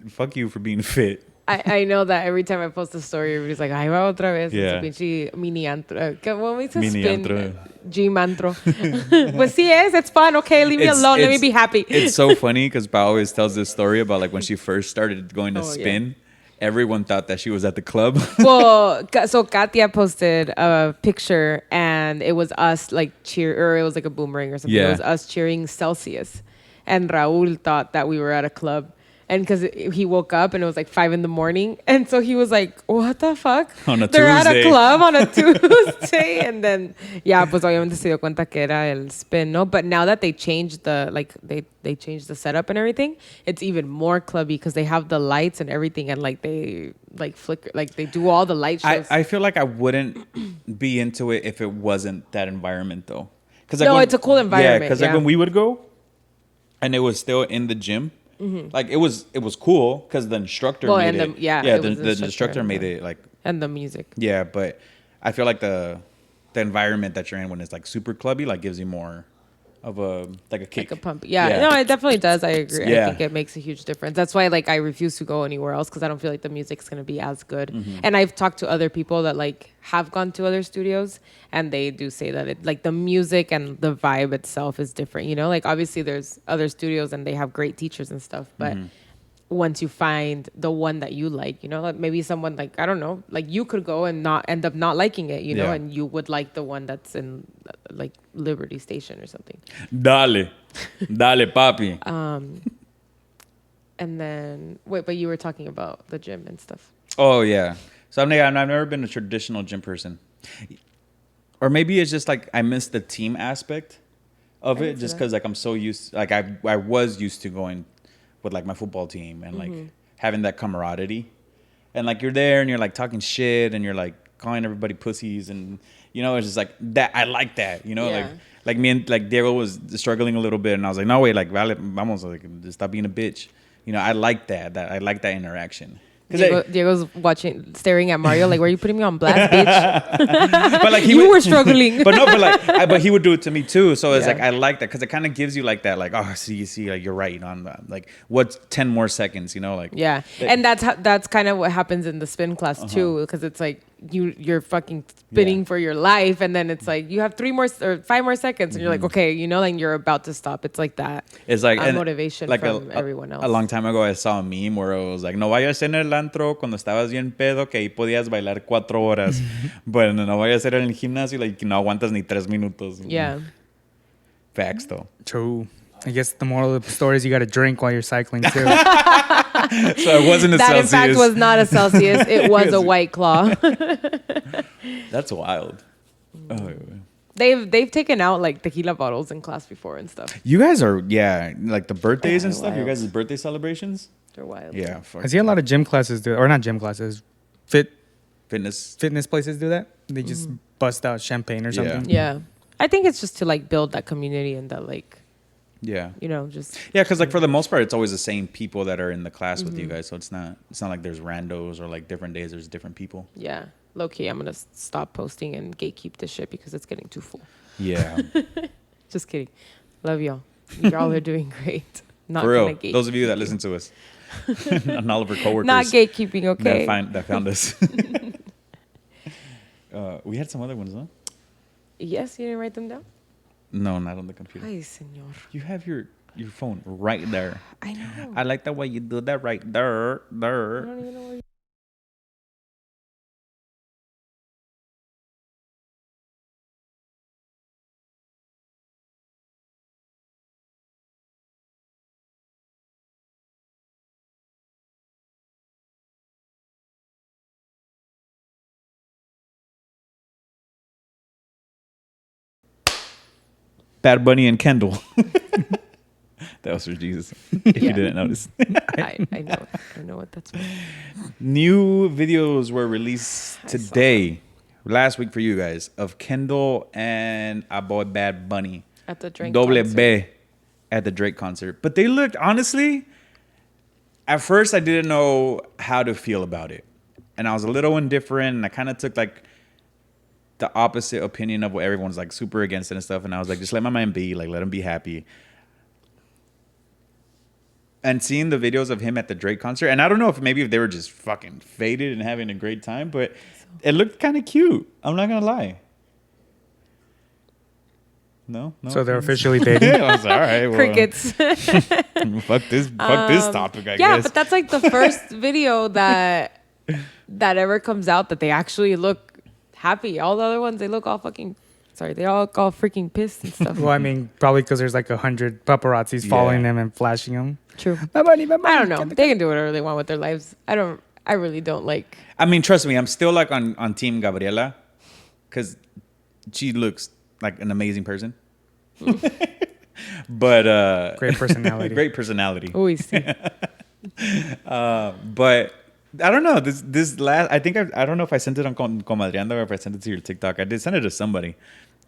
Fuck you for being fit. I know that every time I post a story, everybody's like, "Ay, va otra vez." Yeah. It's a pinche mini antro. What we say? Mini Spin, antro. gym antro. Pues sí es. It's fun. Okay, leave me alone. Let me be happy. It's so funny because Pa always tells this story about like when she first started going to Oh, yeah. spin. Everyone thought that she was at the club. Well, so Katia posted a picture and it was us like or it was like a boomerang or something. Yeah. It was us cheering Celsius. And Raul thought that we were at a club. And because he woke up and it was like 5 a.m. And so he was like, what the fuck? On a They're at a Tuesday. club on a Tuesday. And then, yeah, pues obviamente se dio cuenta que era el spin, no? But now that they changed they changed the setup and everything, it's even more clubby because they have the lights and everything and like they like flicker, like they do all the light shows. I feel like I wouldn't be into it if it wasn't that environment though. Cause No, it's a cool environment, Yeah, because yeah. like when we would go, and it was still in the gym. Like it was cool because the instructor Well, made and it. the- yeah, yeah. it The, was the the instructor, instructor made yeah. it like And the music. yeah, but I feel like the environment that you're in when it's like super clubby like gives you more of a kick. Like a pump. Yeah. No, it definitely does. I agree. Yeah. I think it makes a huge difference. That's why like I refuse to go anywhere else because I don't feel like the music's going to be as good. And I've talked to other people that like have gone to other studios and they do say that it like the music and the vibe itself is different, you know? Like obviously there's other studios and they have great teachers and stuff, but once you find the one that you like, you know, like maybe someone like, I don't know, like you could go and not end up not liking it, you know, Yeah. and you would like the one that's in like Liberty Station or something. Dale, papi. And then, wait, but you were talking about the gym and stuff. Oh yeah. So I've never been a traditional gym person. or maybe it's just like I miss the team aspect of I it, can see just that. because like I'm so used, like I was used to going with like my football team and like having that camaraderie, and like you're there and you're like talking shit and you're like calling everybody pussies, and you know, it's just like that. I like that, you know, Yeah. like me and like Diego was struggling a little bit, and I was like, no wait, like vale, vamos, like just stop being a bitch, you know. I like that I like that interaction. Diego's staring at Mario like, "Why are you putting me on blast, bitch?" But like You were struggling. but no, but like, but he would do it to me too. So it's Yeah. like I like that because it kind of gives you like that, like, oh, see, like you're right. You know, like what's 10 more seconds? You know, like Yeah, and that's kind of what happens in the spin class too, because it's like you're fucking spinning Yeah. for your life, and then it's like you have 3 more or 5 more seconds, and you're like, okay, you know, like you're about to stop. It's like that. It's like and motivation like from everyone else. A long time ago, I saw a meme where it was like, no vayas en el antro cuando estabas bien pedo, que ahí podías bailar 4 horas. But no vayas en el gimnasio, like, que no aguantas ni 3 minutos. Yeah. Facts, though. True. I guess the moral of the story is you got to drink while you're cycling too. So it wasn't a That Celsius. in fact was not a Celsius. It was a White Claw. That's wild. Oh, They've taken out like tequila bottles in class before and stuff. you guys are, like the birthdays and Yeah, stuff. You wild. guys' birthday celebrations. They're wild. Yeah, fuck. I see a lot of gym classes do, or not gym classes, Fitness. fitness places do that. They just bust out champagne or Yeah. something. Yeah. I think it's just to like build that community and that like, Yeah. you know, just Yeah, because like for the most part, it's always the same people that are in the class with you guys. So it's not like there's randos or like different days. There's different people. yeah. Low key, I'm gonna stop posting and gatekeep this shit because it's getting too full. Yeah, Just kidding. Love y'all. Y'all are doing great. Not for gonna real. gatekeep. Those of you that listen to us and all of our coworkers Not gatekeeping, okay? that found us. We had some other ones, huh? Yes, you didn't write them down? No, not on the computer. Ay, señor. You have your phone right there. I know. I like the way you do that right there. I don't even know where you... Bad Bunny and Kendall. That was for Jesus. If you Yeah. didn't notice. I know. I know what that's for. New videos were released I saw today, last week for you guys, of Kendall and our boy Bad Bunny. At the Drake Doble concert. B at the Drake concert. But they looked, honestly, at first I didn't know how to feel about it. And I was a little indifferent, and I kind of took like the opposite opinion of what everyone's like super against it and stuff. And I was like, just let my man be, like let him be happy. And seeing the videos of him at the Drake concert, and I don't know if maybe if they were just fucking faded and having a great time, but it looked kind of cute. I'm not gonna lie. No. So they're officially dating. I was all right. Well, Crickets. fuck this topic. I Yeah, guess. but that's like the first video that ever comes out that they actually look happy. All the other ones, they look all fucking... Sorry, they all freaking pissed and stuff. Well, I mean, probably because there's like 100 paparazzis following Yeah. them and flashing them. True. Bad Bunny, Bad Bunny, I don't know. get the- They can do whatever they want with their lives. I really don't like... I mean, trust me, I'm still like on Team Gabriela, because she looks like an amazing person. But Great personality. great personality. Uy, sí. But I don't know. This last, I think I don't know if I sent it on Comadreando or if I sent it to your TikTok. I did send it to somebody,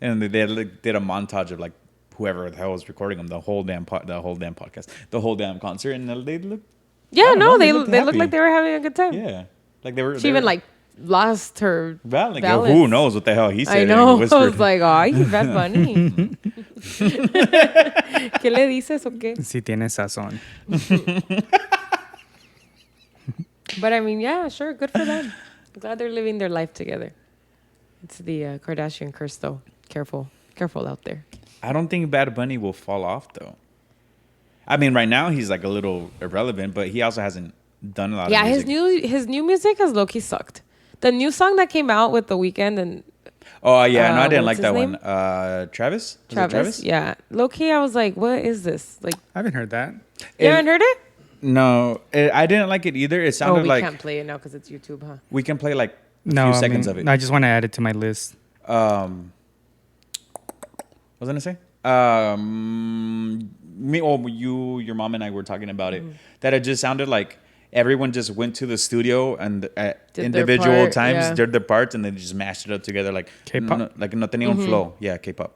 and they like, did a montage of like whoever the hell was recording them, the whole damn podcast, the whole damn concert, and they look. Yeah, don't no, know, they looked look happy. like they were having a good time. Yeah, like they were. She they even were, like lost her like, balance. who knows what the hell he said? I and know. I whispered. was like, ay, Bad Bunny. ¿Qué le dices o qué? Si tiene sazón. But I mean, yeah, sure, good for them. I'm glad they're living their life together. It's the Kardashian curse, though. Careful out there. I don't think Bad Bunny will fall off though. I mean, right now he's like a little irrelevant, but he also hasn't done a lot. Yeah, of music. his new music has low-key sucked. The new song that came out with The Weeknd and Oh yeah, no, I didn't like what's that his one. Travis? Was it Travis, yeah, low-key, I was like, what is this? Like, I haven't heard that. you haven't heard it? No, I didn't like it either. It Oh, sounded we like can't play it now because it's YouTube, huh? we can play like a No, few seconds I of mean, it. I just want to add it to my list. Um, was I gonna say? Your mom and I were talking about it. That it just sounded like everyone just went to the studio and at Did their individual part, times yeah. did their parts and they just mashed it up together like K-pop? like no tenía un flow. Yeah, K-pop.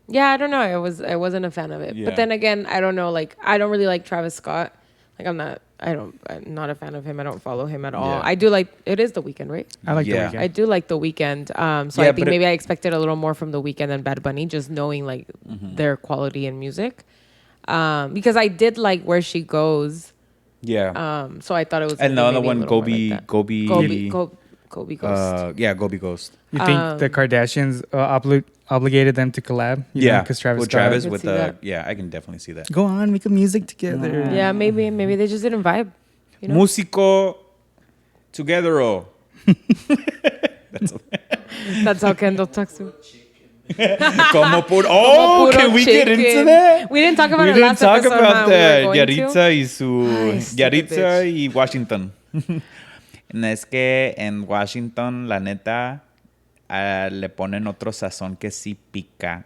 Yeah, I don't know. I wasn't a fan of it. Yeah. But then again, I don't know. Like, I don't really like Travis Scott. Like, I'm not a fan of him. I don't follow him at all. Yeah. I do like, it is The Weeknd, right? I like Yeah. the I weekend. do like The Weeknd. So Yeah, I think but maybe I expected a little more from The Weeknd than Bad Bunny, just knowing like their quality in music. Because I did like Where She Goes. Yeah. So I thought it was And the maybe other a one, little more Gobi, like that. Gobi, Gobi Ghost. yeah, Gobi Ghost. You think the Kardashians obligated them to collab? Yeah, because Travis with Scott. Travis I could with see the that. yeah, I can definitely see that. Go on, make a music together. Yeah, maybe they just didn't vibe. You know? Músico together. That's how Kendall talks to. Como oh, Como puro can we get into chicken. that? We didn't talk about We it didn't last talk episode, about huh? We were that. going to. Yahritza y su Ay, stupid Yahritza bitch. y Washington. No, es que en Washington, la neta, le ponen otro sazón que sí pica.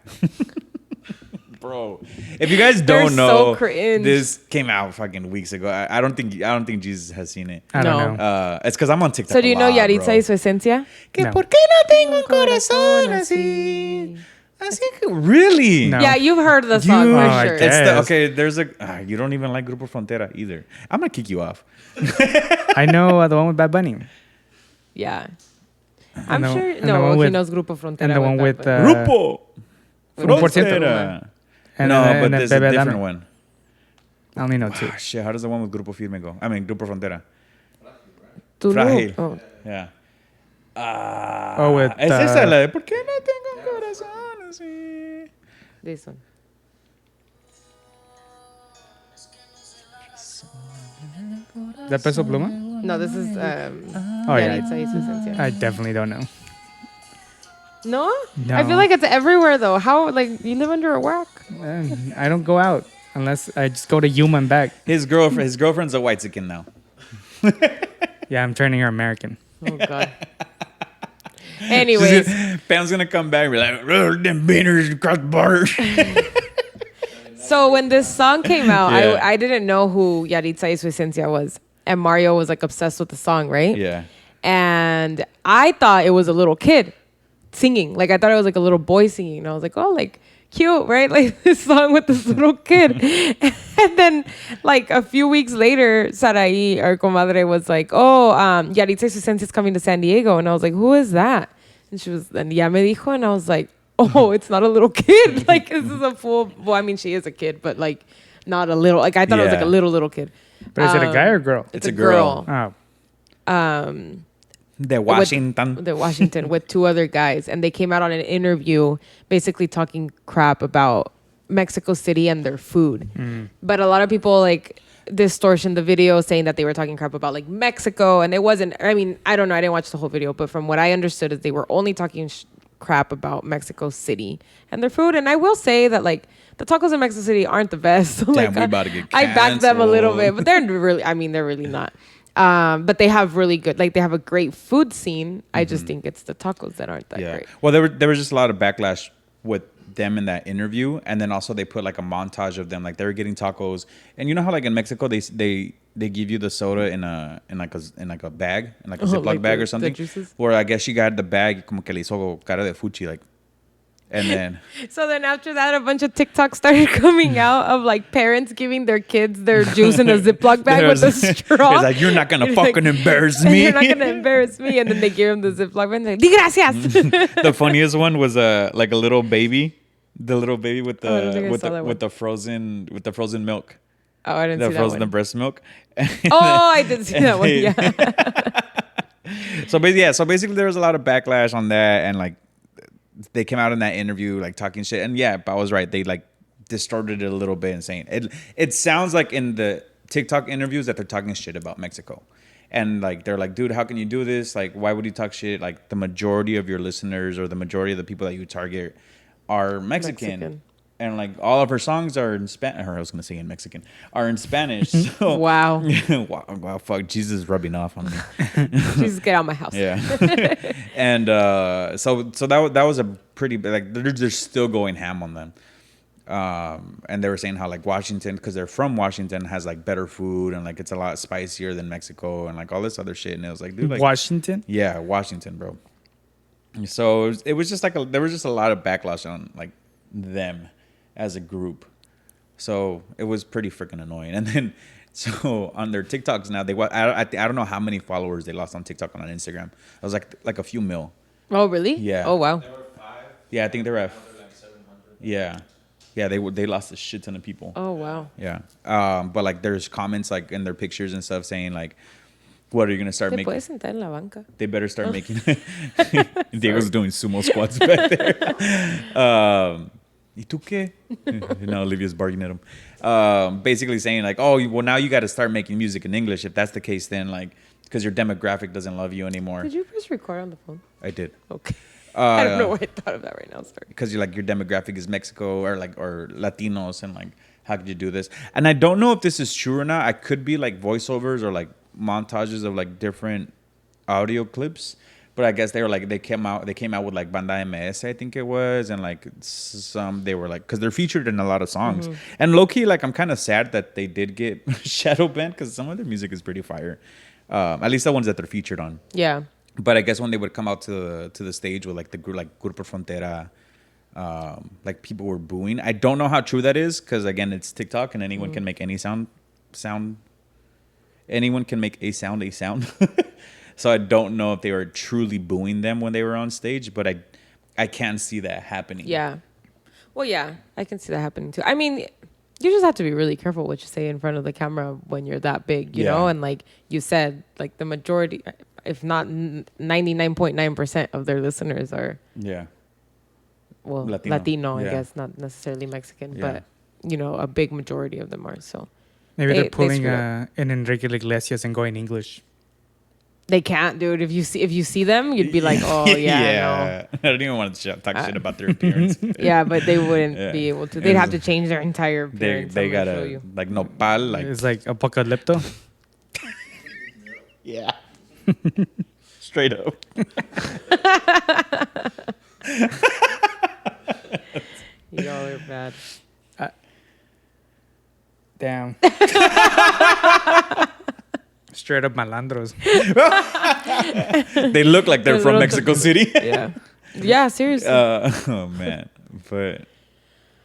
Bro, if you guys They're don't so know, cringe. this came out fucking weeks ago. I don't think Jesus has seen it. I don't No. know. It's because I'm on TikTok. So do you a know lot, Yahritza bro. y su esencia? Que No. por qué no tengo un corazón así. Así que really. No. Yeah, you've heard the song Oh, for I sure. guess. It's the, okay, there's a you don't even like Grupo Frontera either. I'm gonna kick you off. I know the one with Bad Bunny. Yeah. I'm the- sure. and the No, one he with- knows Grupo Frontera. and the one that, with, but- Grupo 1%. Frontera. And No, then- but and then there's a Bebe different Dame. one. I only know two. Ah, shit, how does the one with Grupo Firme go? I mean, Grupo Frontera. Tulu. Frágil. Oh, Yeah. Oh, with, es esa la de ¿por qué no tengo un corazón así? this one. Is that Peso Pluma? No, this is Oh, yeah. Yahritza y su esencia. I definitely don't know. No? No. I feel like it's everywhere though. How like you live under a rock? I don't go out unless I just go to Yuma and back. His girlfriend's a white chicken now. Yeah, I'm turning her American. Oh god. Anyways, Pam's gonna come back and be like, "Oh, them beaners across the border." so when this song came out, Yeah. I didn't know who Yahritza y su esencia was. And Mario was like obsessed with the song, right? Yeah. And I thought it was a little kid singing. Like I thought it was like a little boy singing. And I was like, oh, like cute, right? Like this song with this little kid. And then like a few weeks later, Saraí, our comadre, was like, oh, Yahritza y su esencia is coming to San Diego. And I was like, who is that? And she was, and ya me dijo, and I was like, oh, it's not a little kid. Like this is a full, well, I mean, she is a kid, but like not a little, like I thought it was like a Yeah. little kid. But is it a guy or girl? It's a a girl. Oh, De Washington. The Washington with two other guys, and they came out on an interview basically talking crap about Mexico City and their food. But a lot of people like distortion the video saying that they were talking crap about like Mexico, and it wasn't. I mean, I don't know. I didn't watch the whole video, but from what I understood is they were only talking crap about Mexico City and their food. And I will say that like the tacos in Mexico City aren't the best. Like, we about to get I back them a little canceled. bit, but they're really. I mean, they're really not. But they have really good, like they have a great food scene. I just think it's the tacos that aren't that Yeah. great. Well, there was just a lot of backlash with them in that interview, and then also they put like a montage of them, like they were getting tacos, and you know how like in Mexico they give you the soda in like a bag, in like a Ziploc like bag the or something. juices? Where I guess she got the bag como que le hizo cara de fuchi, like, and then So then after that, a bunch of TikToks started coming out of like parents giving their kids their juice in a Ziploc bag with a straw. It's like, you're not gonna It's fucking like, embarrass me. You're not gonna embarrass me. And then they give him the Ziploc bag and they're like, di gracias. The funniest one was like a little baby, the little baby with I don't think the I with saw the that with the frozen milk, Oh, I didn't the see that frozen one. breast milk. Oh, I did see that one. they- Yeah. So basically there was a lot of backlash on that, and like they came out in that interview like talking shit, and yeah, I was right. They like distorted it a little bit and saying it sounds like in the TikTok interviews that they're talking shit about Mexico. And like they're like, dude, how can you do this? Like, why would you talk shit? Like the majority of your listeners or the majority of the people that you target are Mexican. And like all of her songs are in Spanish. I was gonna say in Mexican, are in Spanish. So, Wow. wow, fuck, Jesus is rubbing off on me. Jesus, get out of my house. Yeah. And so that was a pretty like they're still going ham on them. And they were saying how like Washington, because they're from Washington, has like better food and like it's a lot spicier than Mexico and like all this other shit. And it was like, dude, like Washington? yeah, Washington, bro. So it was just like there was just a lot of backlash on like them as a group. So it was pretty freaking annoying. And then so on their TikToks now, I don't know how many followers they lost on TikTok and on Instagram. It was like a few mil. Oh, really? Yeah. Oh, wow. Yeah, I think they were at yeah. Yeah, they lost a shit ton of people. Oh, wow. Yeah. But like there's comments like in their pictures and stuff saying like, what are you gonna start Te making? puedes sentar en la banca. They better start making. Diego's doing sumo squats back there. ¿Y tú qué? Now Olivia's barking at him. Basically saying like, oh, well now you got to start making music in English. If that's the case, then like, because your demographic doesn't love you anymore. Did you press record on the phone? I did. Okay. I don't know why I thought of that right now. Sorry. Because you're like your demographic is Mexico or Latinos and like how could you do this? And I don't know if this is true or not. I could be like voiceovers or like montages of like different audio clips. But I guess they came out with like Banda MS, I think it was, and like they were like, because they're featured in a lot of songs. And low key, like I'm kind of sad that they did get shadow banned because some of their music is pretty fire. At least the ones that they're featured on. Yeah. But I guess when they would come out to the stage with like the group like Grupo Frontera, like people were booing. I don't know how true that is because again it's TikTok and anyone can make any sound. Anyone can make a sound. So I don't know if they were truly booing them when they were on stage, but I can see that happening. Yeah. Well, yeah, I can see that happening too. I mean, you just have to be really careful what you say in front of the camera when you're that big, you know? And like you said, like the majority, if not 99.9% of their listeners are, well, Latino, I guess, not necessarily Mexican, but, you know, a big majority of them are. So maybe they're pulling an Enrique Iglesias and going English. They can't, dude. If you see them, you'd be like, oh yeah, no. I don't even want to talk shit about their appearance. Yeah, but they wouldn't be able to. They'd have to change their entire appearance. They gotta like nopal, like it's like apocalypto. Yeah, straight up. Y'all are bad. Damn. Straight up malandros. They look like they're from Mexico City. Yeah. Yeah, seriously. Oh man, but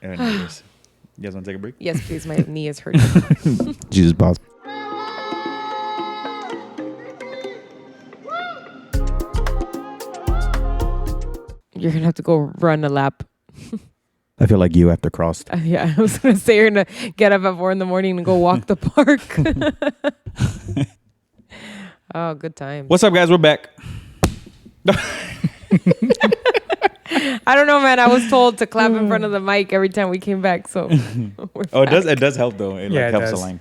anyways, you guys want to take a break? Yes, please. My knee is hurting. Jesus, boss. You're gonna have to go run a lap. I feel like you after crossed. Yeah, I was gonna say you're gonna get up at 4 a.m. and go walk the park. Oh, good times. What's up, guys? We're back. I don't know, man. I was told to clap in front of the mic every time we came back. So It does help though. It helps a line.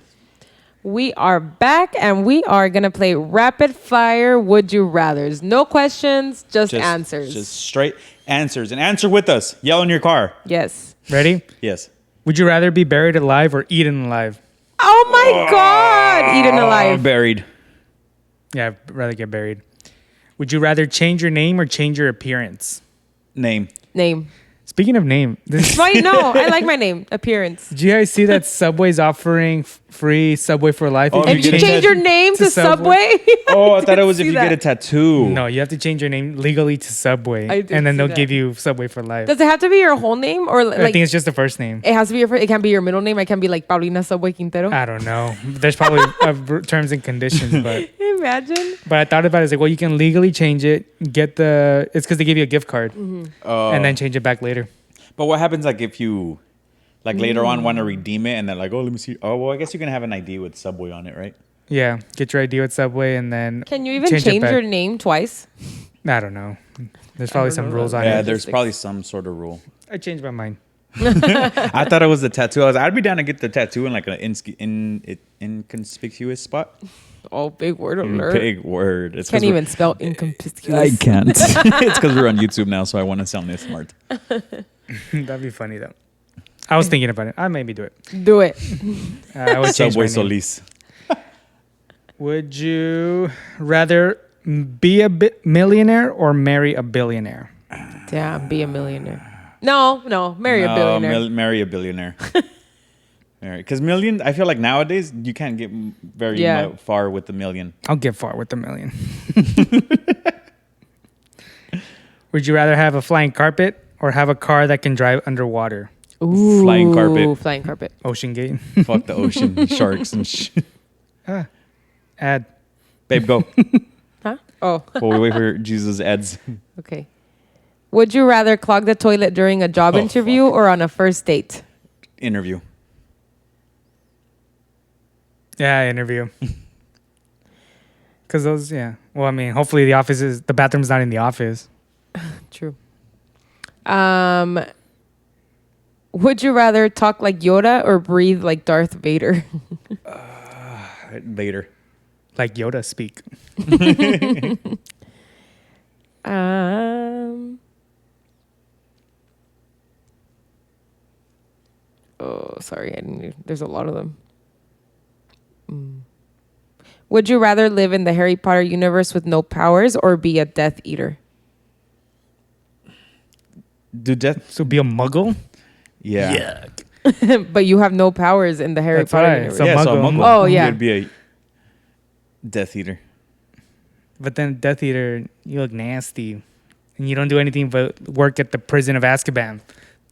We are back and we are gonna play rapid fire would you rathers. No questions, just answers. Just straight answers. And answer with us. Yell in your car. Yes. Ready? Yes. Would you rather be buried alive or eaten alive? Oh my God! Eaten alive. Buried. Yeah, I'd rather get buried. Would you rather change your name or change your appearance? Name. Speaking of name, Wait, no, I like my name. Appearance. did you guys see that Subway's offering free Subway for life? Oh, And you change your name to Subway? Oh, I thought it was if see you that. get a tattoo. No, you have to change your name legally to Subway, I did and then see they'll that. give you Subway for life. Does it have to be your whole name or I like? think it's just the first name. It has to be your first. It can't be your middle name. It can be like Paulina Subway Quintero. I don't know. There's probably terms and conditions, but Imagine. I thought about it. It's like, well, you can legally change it. It's because they give you a gift card, and then change it back later. But what happens like if you like later on want to redeem it and they're like, oh, let me see. Oh, well, I guess you can have an ID with Subway on it, right? Yeah, get your ID with Subway, and then Can you even change it change back. your name twice? I don't know. There's probably some rules on Yeah, it. there's probably some sort of rule. I changed my mind. I thought it was the tattoo. I'd be down to get the tattoo in like an inconspicuous spot. Oh, big word alert. Big word. It's 'cause Can't we're- even spell inconspicuous. I can't. It's because we're on YouTube now, so I want to sound this smart. That'd be funny though. I was thinking about it. I maybe do it. Do it. I would change my Subway name. Solis. Would you rather be a millionaire or marry a billionaire? Damn, be a millionaire. No, marry a billionaire. Marry a billionaire. Because million, I feel like nowadays you can't get very far with the million. I'll get far with the million. Would you rather have a flying carpet or have a car that can drive underwater? Ooh, Flying carpet. Flying carpet. Ocean Gate. Fuck the ocean, sharks and shit. Ad. Babe, go. Huh? Oh, While we wait for Jesus' ads. okay. Would you rather clog the toilet during a job interview or on a first date? Interview. Yeah, interview. Because those, yeah. Well, I mean, hopefully the bathroom's not in the office. True. Would you rather talk like Yoda or breathe like Darth Vader? Vader. Like Yoda speak. Oh, sorry. There's a lot of them. Would you rather live in the Harry Potter universe with no powers or be a Death Eater? Do death? So be a muggle? Yeah. But you have no powers in the Harry That's Potter right. universe. So yeah, so a muggle. muggle. Oh, yeah. You'd be a Death Eater. But then Death Eater, you look nasty. And you don't do anything but work at the prison of Azkaban.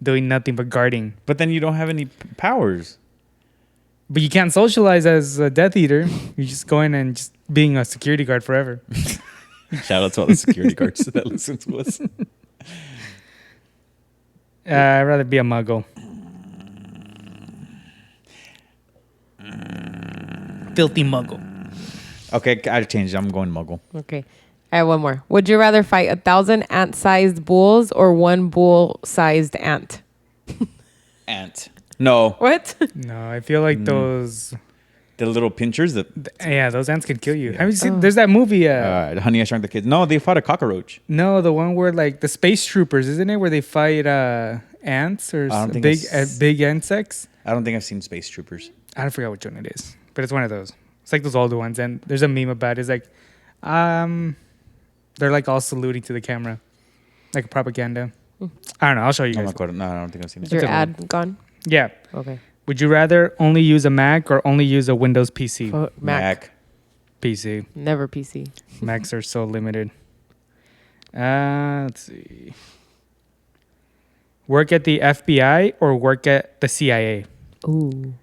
Doing nothing but guarding. But then you don't have any powers. But you can't socialize as a Death Eater. You just go in and just being a security guard forever. Shout out to all the security guards that listen to us. I'd rather be a muggle. Filthy muggle. Okay, I changed. I'm going muggle. Okay. I have one more. Would you rather fight 1,000 ant-sized bulls or one bull-sized ant? Ant. No. What? No, I feel like those... The little pinchers that Yeah, those ants could kill you. Have you seen? There's that movie. Honey, I Shrunk the Kids. No, they fought a cockroach. No, the one where like the space troopers, isn't it? Where they fight ants or I don't think big insects. I don't think I've seen Space Troopers. I don't forget which one it is, but it's one of those. It's like those older ones, and there's a meme about it. It's like, they're like all saluting to the camera, like propaganda. I don't know. I'll show you No, guys. I don't think I've seen Is it. your a- ad gone? Yeah. Okay. Would you rather only use a Mac or only use a Windows PC? Mac. PC. Never PC. Macs are so limited. Let's see. Work at the FBI or work at the CIA? Ooh.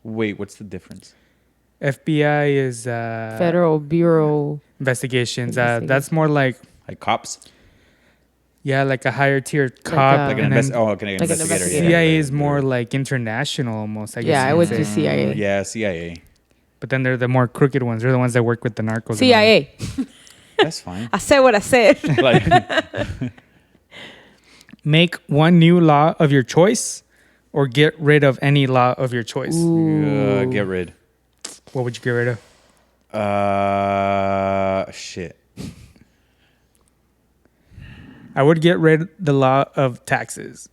Wait, what's the difference? FBI is Federal Bureau. investigations. That's more like Like cops? like a higher tier cop. Like an and then investigator. investigator. CIA is more like international almost. I guess Yeah, you I could would say. do CIA. Yeah, CIA. But then they're the more crooked ones. They're the ones that work with the narcos. CIA. That's fine. I said what I said. Like, Make one new law of your choice or get rid of any law of your choice. get rid. What would you get rid of? Shit. I would get rid of the law of taxes.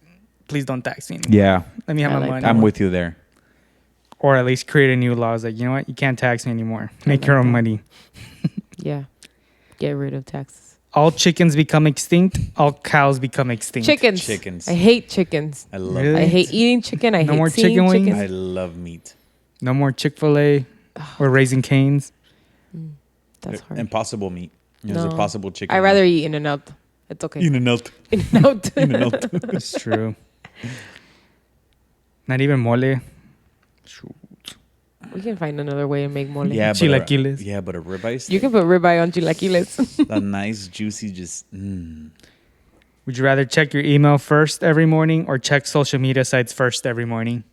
Please don't tax me anymore. Yeah, Let me have I my like money. that. I'm with you there. Or at least create a new law. It's like, you know what? You can't tax me anymore. Make your own money. Yeah. Get rid of taxes. All chickens become extinct. All cows become extinct. Chickens. I hate chickens. I love. Really? I hate eating chicken. I No hate more seeing chicken wings? chickens. I love meat. No more Chick-fil-A or Raising Canes. That's hard. Impossible meat. There's No. a possible chicken. I'd rather eat In-N-Out. It's okay. In-N-Out. In-N-Out. It's true. Not even mole. We can find another way to make mole. Yeah, but Chilaquiles. a ribeye steak. You can put ribeye on chilaquiles. A nice juicy just. Would you rather check your email first every morning or check social media sites first every morning?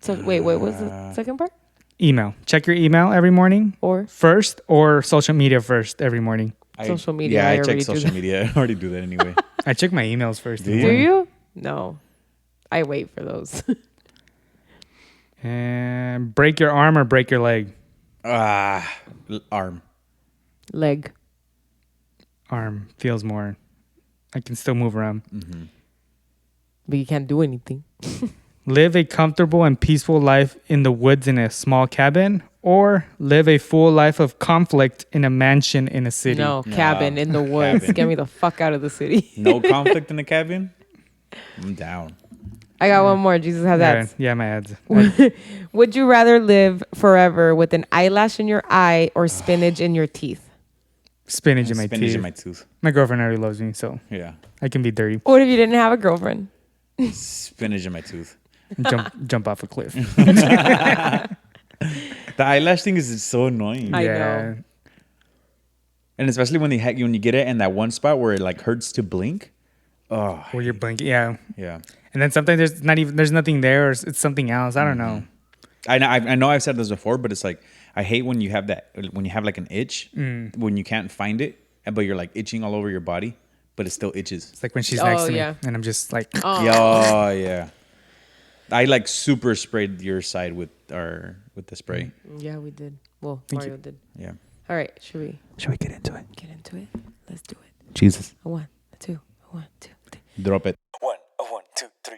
So wait, what was the second part? Email. Check your email every morning Or first or social media first every morning? Social media, Yeah, I I already check do social that. media. I already do that anyway. I check my emails first. Do in the Do morning. you? No. I wait for those. And break your arm or break your leg? Arm. Leg. Arm feels more. I can still move around. But you can't do anything. live a comfortable and peaceful life in the woods in a small cabin, or live a full life of conflict in a mansion in a city? No, cabin in the woods. Cabin. Get me the fuck out of the city. No conflict in the cabin? I'm down. I got one more. Jesus has ads. Yeah, my ads. Would you rather live forever with an eyelash in your eye or spinach in your teeth? Spinach in my Spinach teeth. in my tooth. My girlfriend already loves me, so Yeah. I can be dirty. What if you didn't have a girlfriend? Spinach in my tooth. Jump off a cliff. The eyelash thing is so annoying. I know. And especially when when you get it in that one spot where it like hurts to blink. Oh, Where you're blinking. Yeah. yeah. And then sometimes there's nothing there, or it's something else. I don't know. I know I've said this before, but it's like I hate when you have like an itch when you can't find it, but you're like itching all over your body, but it still itches. It's like when she's next to me, yeah. and I'm just like, Oh yeah. I like super sprayed your side with the spray. Yeah, we did. Well, Thank Mario you. did. Yeah. All right, should we get into it? get into it? Let's do it. Jesus. A 1, a 2, a 1, 2, 3. Drop it. 1, 2, 3.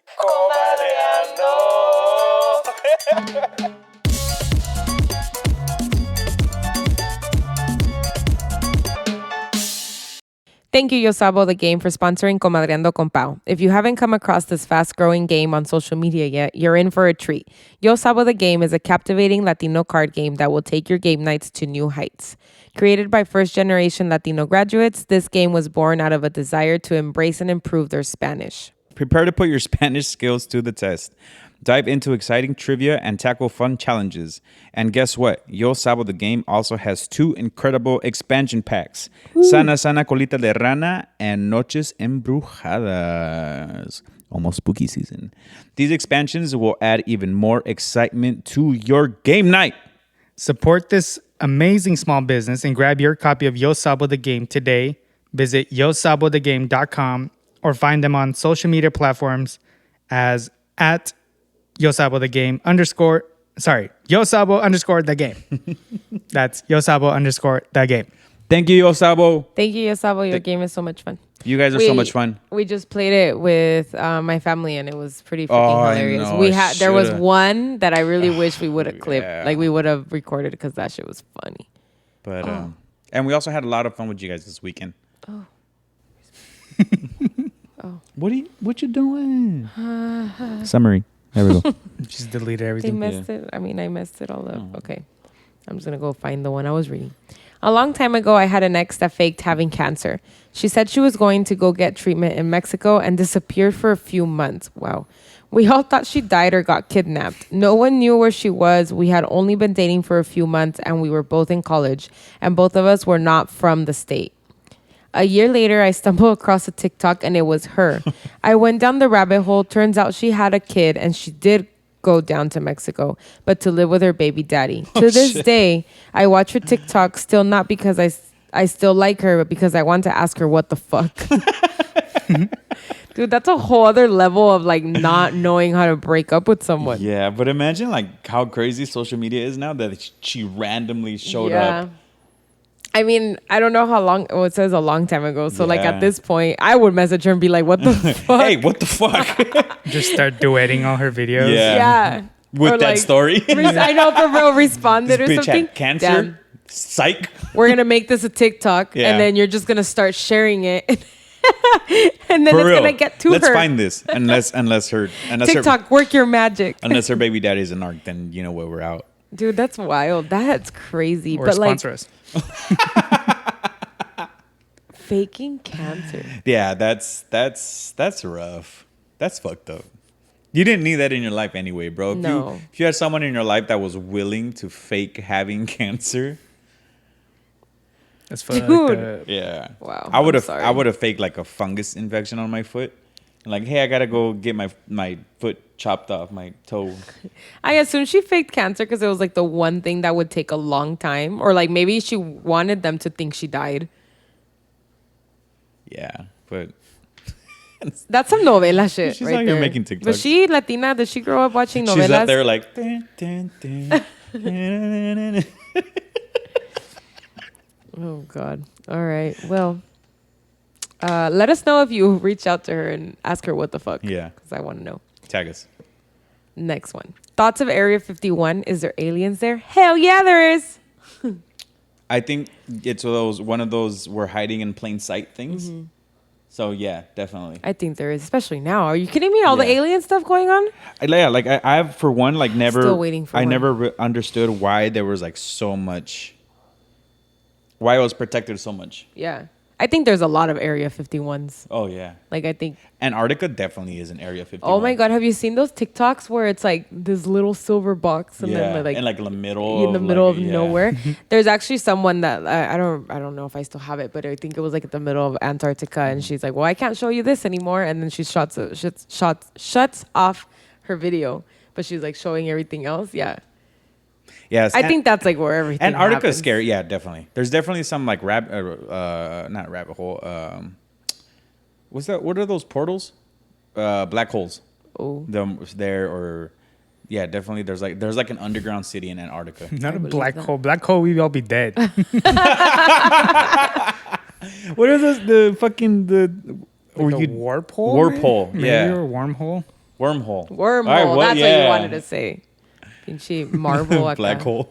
Thank you, Yosabo the Game, for sponsoring Comadreando con Pau. If you haven't come across this fast-growing game on social media yet, you're in for a treat. Yosabo the Game is a captivating Latino card game that will take your game nights to new heights. Created by first-generation Latino graduates, this game was born out of a desire to embrace and improve their Spanish. Prepare to put your Spanish skills to the test. Dive into exciting trivia and tackle fun challenges. And guess what? Yo Sabo the Game also has 2 incredible expansion packs. Sana Sana Colita de Rana and Noches Embrujadas. Almost spooky season. These expansions will add even more excitement to your game night. Support this amazing small business and grab your copy of Yo Sabo the Game today. Visit yosabodegame.com or find them on social media platforms as at Yosabo the Game Yosabo the Game. That's Yosabo the Game. Thank you, Yo Sabo. Thank you, Yosabo. Your game is so much fun. You guys are so much fun. We just played it with my family, and it was pretty freaking hilarious. I know, There was shoulda. one that I really wish we would have clipped, Yeah. like we would have recorded, because that shit was funny. But and we also had a lot of fun with you guys this weekend. What you doing? Summary. There we go. Just deleted They everything. messed it. I mean, I messed it all up. Okay. I'm just going to go find the one I was reading. A long time ago, I had an ex that faked having cancer. She said she was going to go get treatment in Mexico and disappeared for a few months. Wow. We all thought she died or got kidnapped. No one knew where she was. We had only been dating for a few months, and we were both in college, and both of us were not from the state. A year later, I stumbled across a TikTok, and it was her. I went down the rabbit hole. Turns out she had a kid, and she did go down to Mexico, but to live with her baby daddy. To this day, I watch her TikTok, still not because I still like her, but because I want to ask her what the fuck. Dude, that's a whole other level of like not knowing how to break up with someone. Yeah, but imagine like how crazy social media is now that she randomly showed up. I mean, I don't know how long. Oh, it says a long time ago. So, like, Yeah. at this point, I would message her and be like, what the fuck? Hey, what the fuck? Just start duetting all her videos. Yeah. Yeah. With Or, that like, story. I know, for real, responded This or bitch something. had cancer. Damn. Psych. We're going to make this a TikTok. Yeah. And then you're just going to start sharing it. And then For it's real. going to get to Let's her. find this. Unless TikTok, work your magic. unless her baby daddy's an arc, then you know where we're out. Dude, that's wild. That's crazy. Or but, like, sponsor us. faking cancer. Yeah, that's rough. That's fucked up. You didn't need that in your life anyway, bro. If you had someone in your life that was willing to fake having cancer, That's fucked Dude. up. yeah. Wow, I would I'm have sorry. I would have faked like a fungus infection on my foot. Like, hey, I gotta go get my foot chopped off, my toe. I assume she faked cancer because it was like the one thing that would take a long time. Or like maybe she wanted them to think she died. Yeah, but That's some novela shit. She's right out here there. making TikToks. Was she Latina? Did she grow up watching novelas? she's out there like. Dun, dun, dun. Oh God. All right. Well, let us know if you reach out to her and ask her what the fuck. Yeah. Because I want to know. Tag us. Next one. Thoughts of Area 51. Is there aliens there? Hell yeah, there is. I think it's one of those we're hiding in plain sight things. So yeah, definitely. I think there is, especially now. Are you kidding me? All the Yeah. alien stuff going on? I've for one like never. Still waiting for I one. never understood why there was like so much. Why it was protected so much. Yeah. I think there's a lot of Area 51s. Oh yeah. Like, I think. Antarctica definitely is an Area 51. Oh my God. Have you seen those TikToks where it's like this little silver box and Yeah, then like in like the middle. in the middle of yeah. nowhere? There's actually someone that I don't know if I still have it, but I think it was like at the middle of Antarctica, and she's like, "Well, I can't show you this anymore," and then she shuts off her video, but she's like showing everything else. Yeah, Yes, I think that's like where everything. Antarctica happens. is scary. Yeah, definitely. There's definitely some like not rabbit hole. What's that? What are those portals? Black holes. Oh, There or yeah, definitely. There's like an underground city in Antarctica. Not a believe black that. hole. Black hole, we'd all be dead. What are those? The fucking Like the a warp hole? warp maybe? hole, Maybe, yeah. or wormhole. Wormhole. wormhole. All right, well, That's what yeah. you wanted to say. Pinche Marvel. Black hole.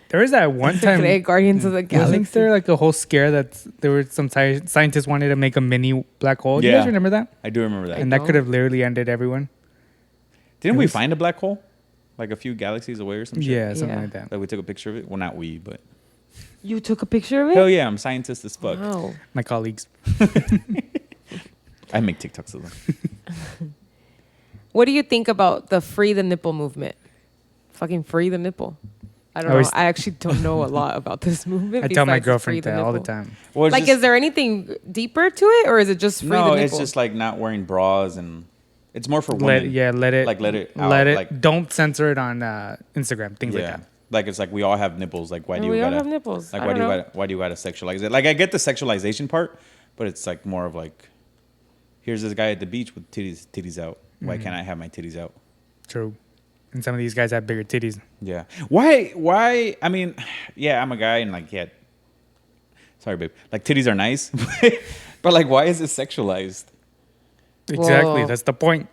There was that one time. Cree Guardians of the Wasn't Galaxy. there like a whole scare that there were some scientists wanted to make a mini black hole? Do you Yeah. guys remember that? I do remember that. And that don't. could have literally ended everyone. Didn't it we was- find a black hole? Like a few galaxies away or some shit? Yeah, something Yeah. like that. Like we took a picture of it. Well, not we, but You took a picture of it? hell yeah, I'm scientist as fuck. Wow. My colleagues. I make TikToks of them. What do you think about the free the nipple movement? Fucking free the nipple. I don't know. always- I actually don't know a lot about this movement. I tell my besides free girlfriend the that all the nipple. time. Well, it's Like, just- is there anything deeper to it, or is it just free the no, nipple? it's just like not wearing bras and it's more for Let women. let it Like, let it out, let it. like- Don't censor it on Instagram. Things like Yeah. that. Like it's like we all have nipples. Like why do We you all gotta have nipples. Like I why do don't you know. why do you gotta sexualize it? Like I get the sexualization part, but it's like more of like, here's this guy at the beach with titties out. Why Mm-hmm. can't I have my titties out? True. And some of these guys have bigger titties. Yeah. Why? I mean, yeah, I'm a guy and like, yeah. Sorry, babe. Like titties are nice, but like, why is it sexualized? Exactly. Whoa. That's the point.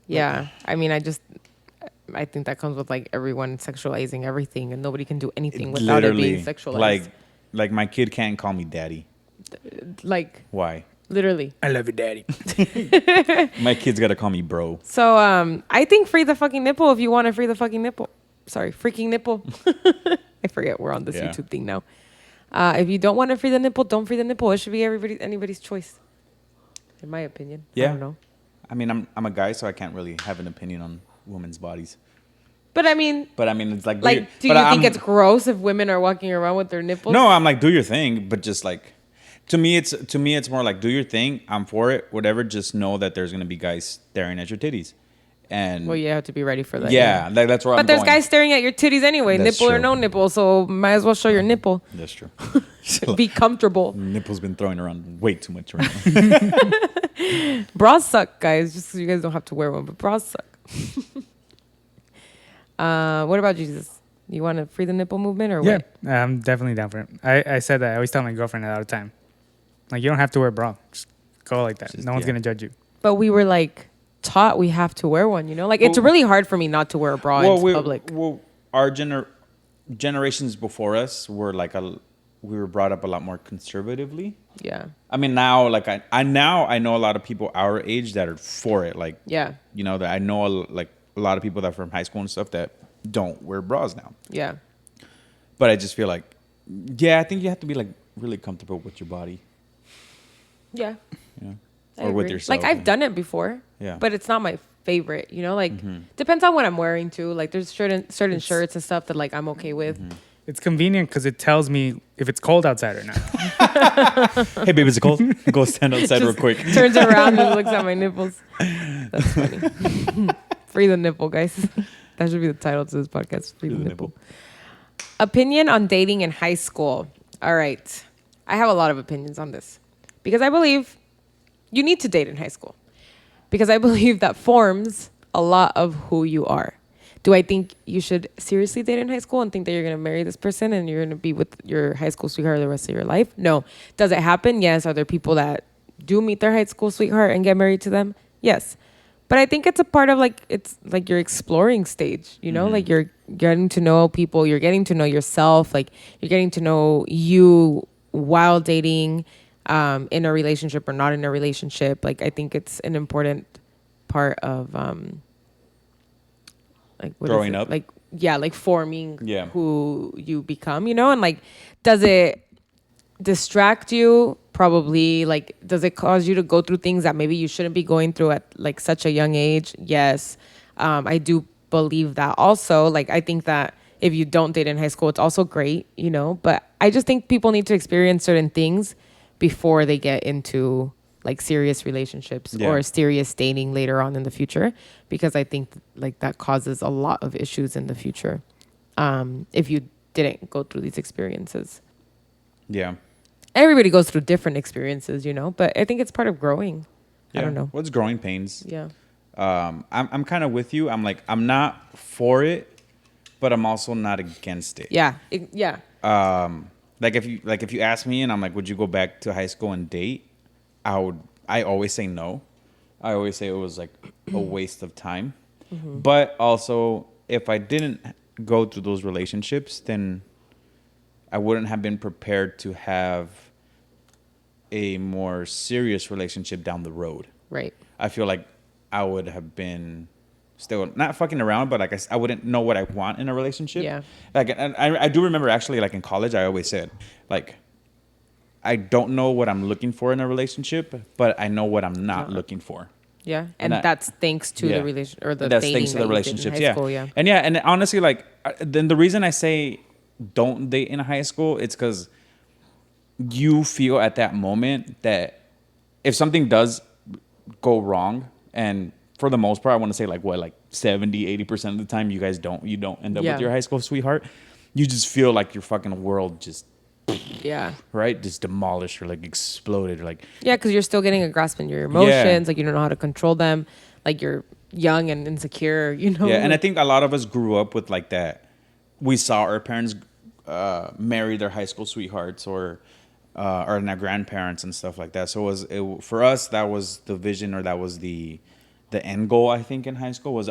Yeah. I mean, I think that comes with like everyone sexualizing everything, and nobody can do anything without it being sexualized. Like my kid can't call me daddy. Like Why? literally. I love you, daddy. My kid's gotta call me bro. So I think free the fucking nipple if you want to free the fucking nipple. Sorry, freaking nipple. I forget we're on this Yeah. YouTube thing now. If you don't want to free the nipple, don't free the nipple. It should be anybody's choice, in my opinion. I Yeah. don't know. I mean, I'm a guy, so I can't really have an opinion on women's bodies. But I mean, But I mean, it's like, do you think it's gross if women are walking around with their nipples? No, I'm like, do your thing, but just like, to me, it's more like, do your thing. I'm for it, whatever. Just know that there's gonna be guys staring at your titties, and Well, you have to be ready for that. yeah, like, that's where But I'm there's going. guys staring at your titties anyway, That's nipple or true. no nipple. So might as well show your nipple. That's true. Be comfortable. Nipple's been thrown around way too much right now. Bras suck, guys. Just so you guys don't have to wear one, but bras suck. What about Jesus? You want to free the nipple movement or Yeah, what? I'm definitely down for it. I said that. I always tell my girlfriend that all the time. Like, you don't have to wear a bra. Just go like that. Just- No one's yeah. going to judge you. But we were like taught we have to wear one, you know? Like it's Well- really hard for me not to wear a bra in public. Well, our generations before us were like we were brought up a lot more conservatively. Yeah. I mean, now like I know a lot of people our age that are for it. Like, Yeah. you know, that I know like a lot of people that are from high school and stuff that don't wear bras now. Yeah. But I just feel like, yeah, I think you have to be like really comfortable with your body, Yeah. you know, I or with agree. yourself. Like I've done it before. Yeah. But it's not my favorite, you know? Like depends on what I'm wearing too. Like there's certain shirts and stuff that like I'm okay with. It's convenient because it tells me if it's cold outside or not. Hey, babe, is it cold? Go stand outside real quick. Turns around and looks at my nipples. That's funny. Free the nipple, guys. That should be the title to this podcast. Free the nipple. Opinion on dating in high school. All right. I have a lot of opinions on this because I believe you need to date in high school because I believe that forms a lot of who you are. Do I think you should seriously date in high school and think that you're going to marry this person and you're going to be with your high school sweetheart the rest of your life? No. Does it happen? Yes. Are there people that do meet their high school sweetheart and get married to them? Yes. But I think it's a part of like, it's like your exploring stage, you know, like you're getting to know people, you're getting to know yourself, like you're getting to know you while dating, in a relationship or not in a relationship. Like, I think it's an important part of, like what is Growing it? up? Like, yeah, like forming Yeah. who you become, you know, and like, does it distract you? Probably. Like, does it cause you to go through things that maybe you shouldn't be going through at like such a young age? Yes. I do believe that also. Like, I think that if you don't date in high school, it's also great, you know, but I just think people need to experience certain things before they get into like serious relationships Yeah. or serious dating later on in the future, because I think like that causes a lot of issues in the future, if you didn't go through these experiences. Yeah. Everybody goes through different experiences, you know, but I think it's part of growing. I don't know. What's growing pains? Yeah. I'm kind of with you. I'm like, I'm not for it, but I'm also not against it. Yeah. Like if you ask me and I'm like, would you go back to high school and date? I always say no. I always say it was like a waste of time. But also, if I didn't go through those relationships, then I wouldn't have been prepared to have a more serious relationship down the road. Right. I feel like I would have been still not fucking around, but like I wouldn't know what I want in a relationship. Yeah. Like, and I do remember actually, like in college, I always said, like, I don't know what I'm looking for in a relationship, but I know what I'm not looking for. Yeah. And And that's thanks to the relation or the that's dating thanks to that the you did in relationships. high Yeah. school, yeah. And honestly, like, then the reason I say don't date in high school, it's because you feel at that moment that if something does go wrong, and for the most part, I want to say like 70-80% of the time, you don't end up Yeah. with your high school sweetheart. You just feel like your fucking world just Yeah. right, just demolished or like exploded, or like Yeah, because you're still getting a grasp in your emotions. Like, you don't know how to control them. Like, you're young and insecure, you know? yeah. And I think a lot of us grew up with like that. We saw our parents marry their high school sweethearts or their grandparents and stuff like that. So for us, that was the vision, or that was the end goal. I think in high school was,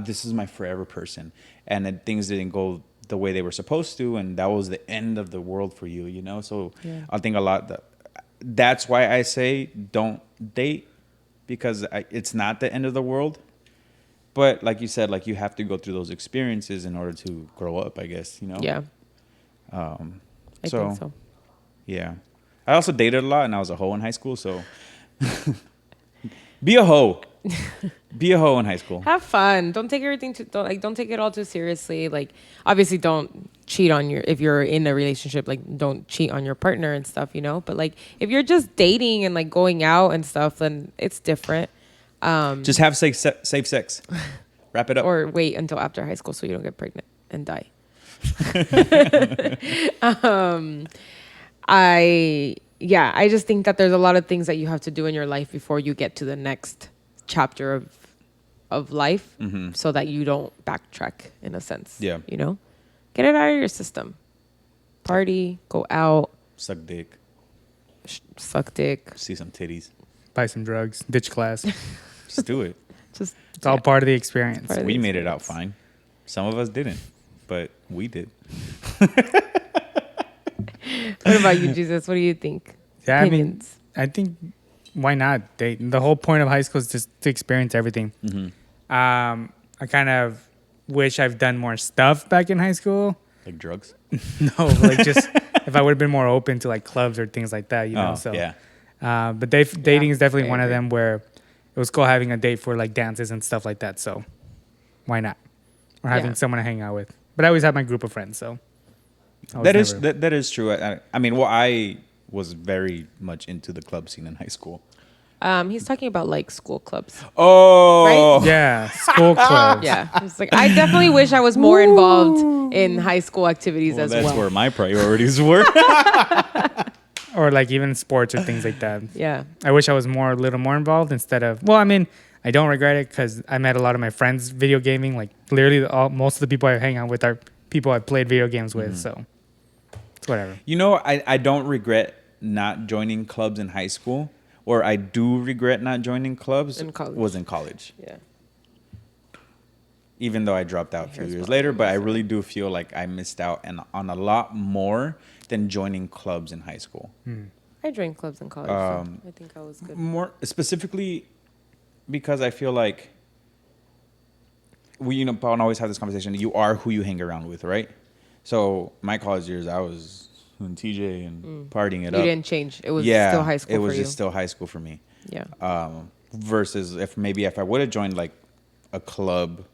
this is my forever person, and then things didn't go the way they were supposed to, and that was the end of the world for you, you know. So Yeah. I think that's why I say don't date, because it's not the end of the world. But like you said, like you have to go through those experiences in order to grow up, I guess, you know. Yeah. I think so. Yeah. I also dated a lot, and I was a hoe in high school, so be a hoe. Be a hoe in high school. Have fun. Don't take everything don't take it all too seriously. Like, obviously don't cheat on if you're in a relationship, like don't cheat on your partner and stuff, you know? But like if you're just dating and like going out and stuff, then it's different. Just have safe sex. Wrap it up. Or wait until after high school so you don't get pregnant and die. I just think that there's a lot of things that you have to do in your life before you get to the next chapter of life, so that you don't backtrack in a sense. Yeah. You know? Get it out of your system. Party, go out, Suck dick. suck dick. See some titties. Buy some drugs, ditch class. Just do it. Just It's all part of the experience. Part of We the made it out experience. fine. Some of us didn't, but we did. What about you, Jesus? What do you think? Yeah, Opinions. I think why not date? The whole point of high school is just to experience everything. I kind of wish I've done more stuff back in high school. Like drugs. No, like just if I would have been more open to like clubs or things like that, you know. Oh, So yeah. but dating is definitely I one of agree. them where it was cool having a date for like dances and stuff like that. So why not? Or having Yeah. someone to hang out with. But I always had my group of friends, so I was That never- that is true. I mean, well, I was very much into the club scene in high school. He's talking about like school clubs. Oh, Right? yeah, school clubs. Yeah. It's like, I definitely wish I was more involved in high school activities well, as that's well. where my priorities were. Or like even sports or things like that. Yeah. I wish I was a little more involved instead of. Well, I mean, I don't regret it because I met a lot of my friends video gaming. Like literally, most of the people I hang out with are people I played video games with. So it's whatever. You know, I don't regret not joining clubs in high school. or I do regret not joining clubs In college. was in college. Yeah. Even though I dropped out a few Here's years what later, I'm but I missing. really do feel like I missed out on a lot more than joining clubs in high school. I joined clubs in college. So I think I was good. More specifically because I feel like we, Paul and I always have this conversation. You are who you hang around with, right? So my college years, I was in TJ and partying it You up. didn't change. It was Yeah, still high school it was for you. just still high school for me. Yeah. Versus if I would have joined like a club,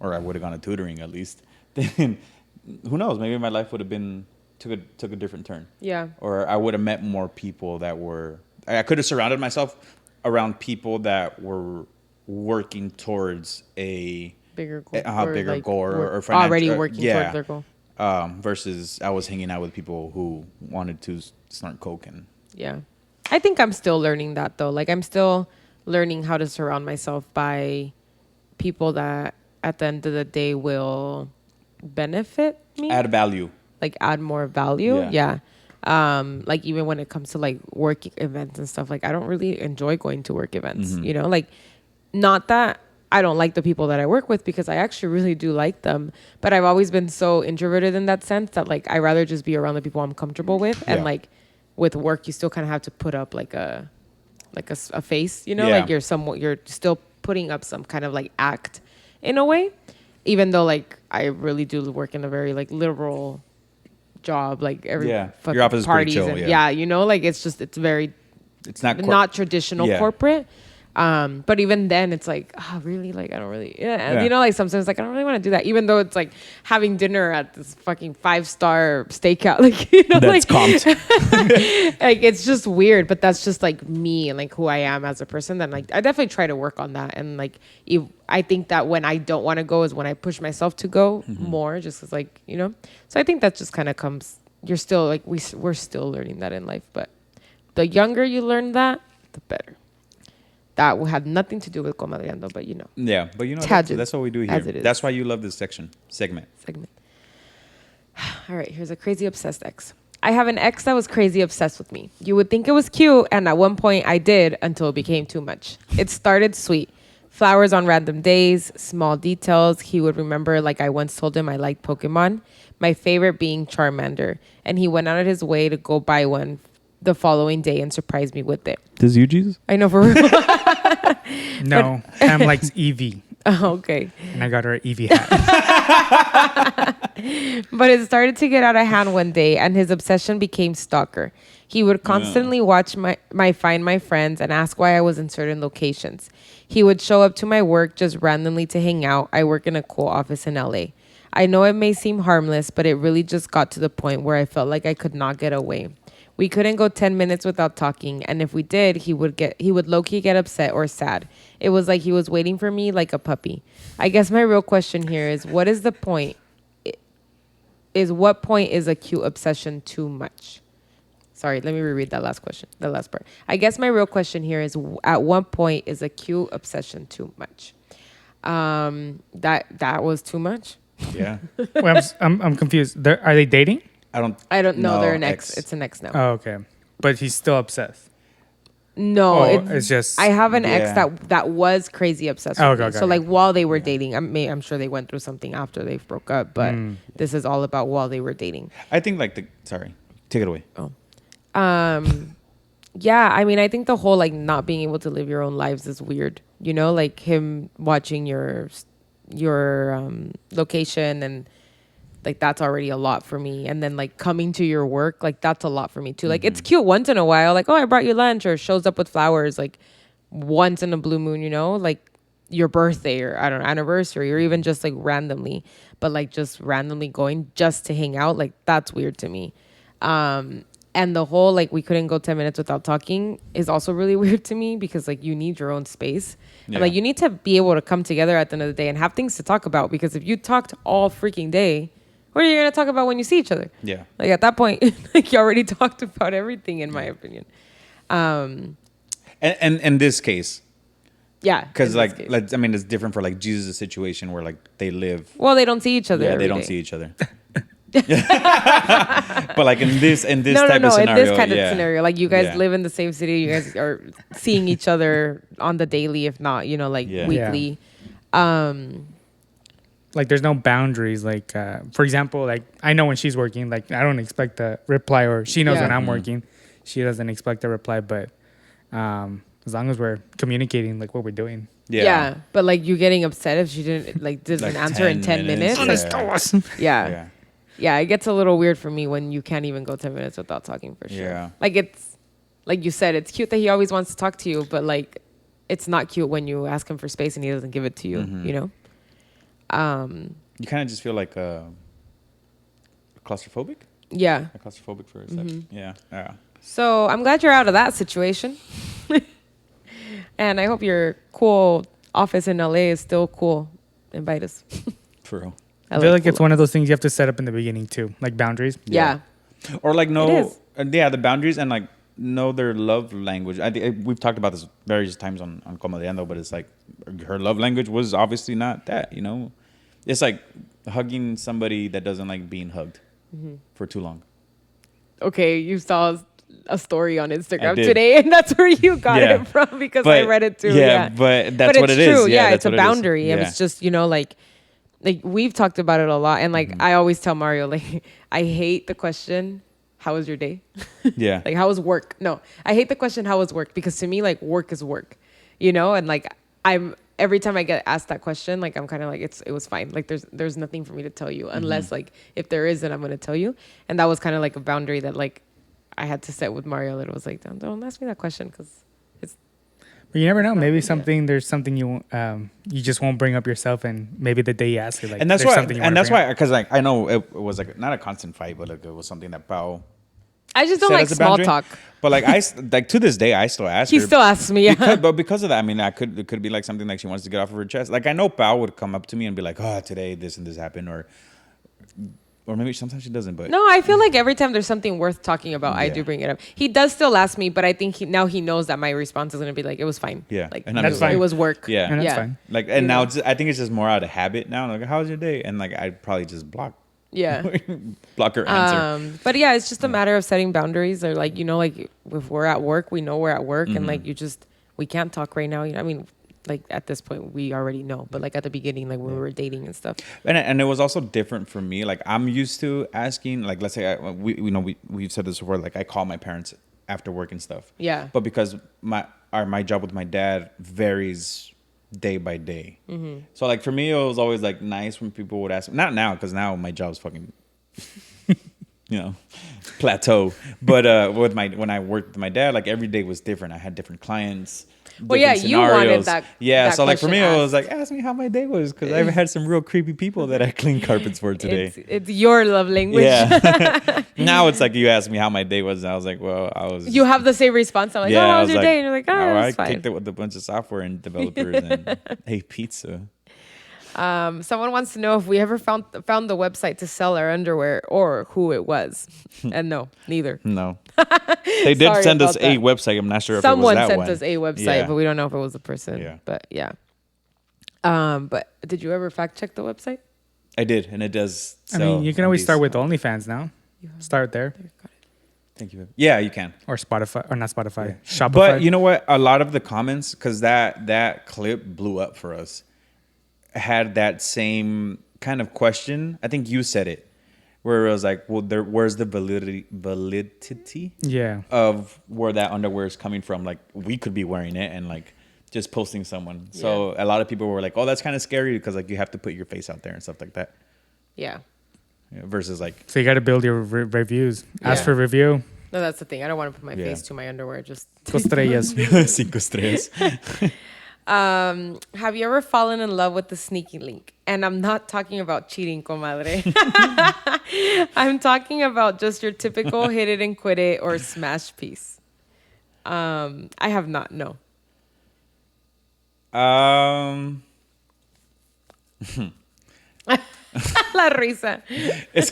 or I would have gone to tutoring at least, then who knows? Maybe my life would have been took a different turn. Yeah. Or I would have met more people that were. I could have surrounded myself around people that were working towards a Bigger goal. bigger goal or already financial- working yeah. towards their goal. Versus I was hanging out with people who wanted to snort coke and Yeah. I think I'm still learning that though. Like I'm still learning how to surround myself by people that at the end of the day will benefit me. add value. Like add more value. Yeah. Yeah. Like even when it comes to like work events and stuff, like I don't really enjoy going to work events, like not that I don't like the people that I work with because I actually really do like them, but I've always been so introverted in that sense that like I rather just be around the people I'm comfortable with. And Yeah. like with work, you still kind of have to put up like a face, Yeah. like you're still putting up some kind of like act in a way, even though like I really do work in a very like literal job, like every fucking Your office is pretty parties chill, and yeah. like it's very It's not not traditional Yeah. corporate. But even then it's like, really? Like, I don't really, Yeah. like sometimes like, I don't really want to do that. Even though it's like having dinner at this fucking 5-star steakout, like, That's comped. like, it's just weird, but that's just like me and like who I am as a person. Then like, I definitely try to work on that. And like, I think that when I don't want to go is when I push myself to go more, just cause like, so I think that just kind of comes, you're still like, we're still learning that in life, but the younger you learn that, the better. That had nothing to do with Comadreando, but Yeah, but Tangent, that's what we do here. as it is. That's why you love this segment. segment. All right, here's a crazy obsessed ex. I have an ex that was crazy obsessed with me. You would think it was cute, and at one point I did until it became too much. It started sweet. Flowers on random days, small details. He would remember like I once told him I liked Pokemon, my favorite being Charmander, and he went out of his way to go buy one the following day and surprised me with it. Does you, Jesus? I know for real. No, Pam likes Eevee, Oh, okay. and I got her an Eevee hat. But it started to get out of hand one day, and his obsession became stalker. He would constantly watch my find my friends and ask why I was in certain locations. He would show up to my work just randomly to hang out. I work in a cool office in LA. I know it may seem harmless, but it really just got to the point where I felt like I could not get away. We couldn't go 10 minutes without talking, and if we did, he would low-key get upset or sad. It was like he was waiting for me like a puppy. I guess my real question here is, what is the point? What point is a cute obsession too much? Sorry, let me reread that last question, the last part. I guess my real question here is, at what point is a cute obsession too much? That was too much? Yeah. Well, I'm confused. Are they dating? I don't know. No, They're an ex. It's an ex now. Oh, okay. But he's still obsessed. No, Oh, it's just- I have an ex Yeah. that was crazy obsessed Oh, with me. okay, So okay. like while they were dating, I'm sure they went through something after they broke up, but this is all about while they were dating. I think sorry, take it away. Yeah, I mean, I think the whole like not being able to live your own lives is weird. Like him watching your location, and like that's already a lot for me. And then like coming to your work, like that's a lot for me too. Like it's cute once in a while, like, oh, I brought you lunch, or shows up with flowers like once in a blue moon, like your birthday or I don't know, anniversary, or even just like randomly. But like just randomly going just to hang out, like that's weird to me. And the whole like we couldn't go 10 minutes without talking is also really weird to me, because like you need your own space. Yeah. And like you need to be able to come together at the end of the day and have things to talk about, because if you talked all freaking day, what are you going to talk about when you see each other? Yeah. Like at that point, like you already talked about everything, in my opinion. And in this case, Yeah. because in this case. I mean, it's different for like Jesus' situation where like they live. Well, they don't see each other. Yeah, every they don't day. see each other. But like in this No, type of scenario, in this kind of yeah. scenario, like you guys Yeah. live in the same city, you guys are seeing each other on the daily, if not, like Yeah. weekly. Like there's no boundaries. Like for example, like I know when she's working, like I don't expect a reply, or she knows Yeah. when I'm Mm-hmm. working, she doesn't expect a reply. But as long as we're communicating, like what we're doing. Yeah. But like you getting upset if she didn't doesn't Like answer in 10 minutes. minutes, Like, yeah. yeah. Yeah. Yeah, it gets a little weird for me when you can't even go 10 minutes without talking for sure. Yeah. Like it's like you said, it's cute that he always wants to talk to you, but like it's not cute when you ask him for space and he doesn't give it to you, Mm-hmm. you know? You kind of just feel like claustrophobic. Yeah. Like claustrophobic for a 2nd. Yeah. Yeah. So I'm glad you're out of that situation. And I hope your cool office in LA is still cool. Invite us. For real. I feel like cool it's one of those things you have to set up in the beginning too, like boundaries. Yeah. Or like It know, is. the boundaries and like know their love language. I think we've talked about this various times on Comadreando, but it's like her love language was obviously not that. It's like hugging somebody that doesn't like being hugged for too long. Okay, you saw a story on I Instagram did. today, and that's where you got Yeah. it from because I But- read it too. yeah, Yeah, but that's but what it's it is. true. Yeah, Yeah, that's it's a what it is. boundary. And Yeah. it's just like we've talked about it a lot, and like I always tell Mario, like I hate the question, "How was your day?" Yeah. Like how was work? No, I hate the question, "How was work?" Because to me, like work is work, and like I'm every time I get asked that question, like I'm kind of like it was fine. Like there's nothing for me to tell you unless like if there is, then I'm gonna tell you. And that was kind of like a boundary that like I had to set with Mario. That it was like don't ask me that question because it's But you never know. Maybe something, there's something you just won't bring up yourself, and maybe the day you ask it, like And that's there's why, something you wanna and that's bring up. why, because like I know it was like not a constant fight, but like it was something that Pao I just don't said like as a small boundary. talk. But like like to this day, I still ask He her. still asks me, yeah. Because of that, I mean, it could be like something like she wants to get off of her chest. Like I know Pao would come up to me and be like, "Oh, today this and this happened," or maybe sometimes she doesn't. But No, I feel like every time there's something worth talking about, I Yeah. do bring it up. He does still ask me, but I think now he knows that my response is gonna be like, "It was fine." Yeah. like And I'm That's it, fine. it was work. Yeah. And that's yeah. fine. like, and You now know? it's, I think it's just more out of habit now. Like, how's your day? And like, I'd probably just block Yeah. her answer. But yeah, it's just a matter of setting boundaries, or like like if we're at work, we know we're at work, and like we can't talk right now. I mean, like at this point we already know, but like at the beginning, like when we were dating and stuff. And it was also different for me. Like I'm used to asking, like let's say we've said this before. Like I call my parents after work and stuff. Yeah. But because my job with my dad varies day by day, so like for me it was always like nice when people would ask. Not now, because now my job's fucking plateau. But when I worked with my dad, like every day was different. I had different clients. Well, yeah, different you wanted scenarios. that- Yeah, that so like for me, question it was like, ask me how my day was, because I've had some real creepy people that I cleaned carpets for today. It's your love language. Yeah. Now it's like you asked me how my day was, and I was like, well, I was. You have the same response. I'm like, "Oh, I how was was your like, day?" And you're like, "Oh, I it's fine." kicked it with a bunch of software and developers and ate pizza. Someone wants to know if we ever found the website to sell our underwear or who it was. And no, neither. No, they did Sorry send us about a that. website. I'm not sure if Someone it was that sent one. us a website, Yeah. but we don't know if it was the person. Yeah. But yeah. But did you ever fact check the website? I did, and it does. I mean, you can always start with only. OnlyFans now. Start there, Thank you. Yeah, you can. or Spotify, or not Spotify, Shopify. But you know what? A lot of the comments, because that clip blew up for us, had that same kind of question. I think you said it, where it was like, well, where's the validity yeah, of where that underwear is coming from? Like, we could be wearing it and like just posting someone. So a lot of people were like, oh, that's kind of scary, because like you have to put your face out there and stuff like that. Yeah. Versus like, so you got to build your reviews. Ask Yeah. for review. No, that's the thing. I don't want to put my Yeah. face to my underwear. Just Estrellas. cinco estrellas. have you ever fallen in love with the sneaky link? And I'm not talking about cheating, comadre. I'm talking about just your typical hit it and quit it or smash piece. I have not. No. La risa. It's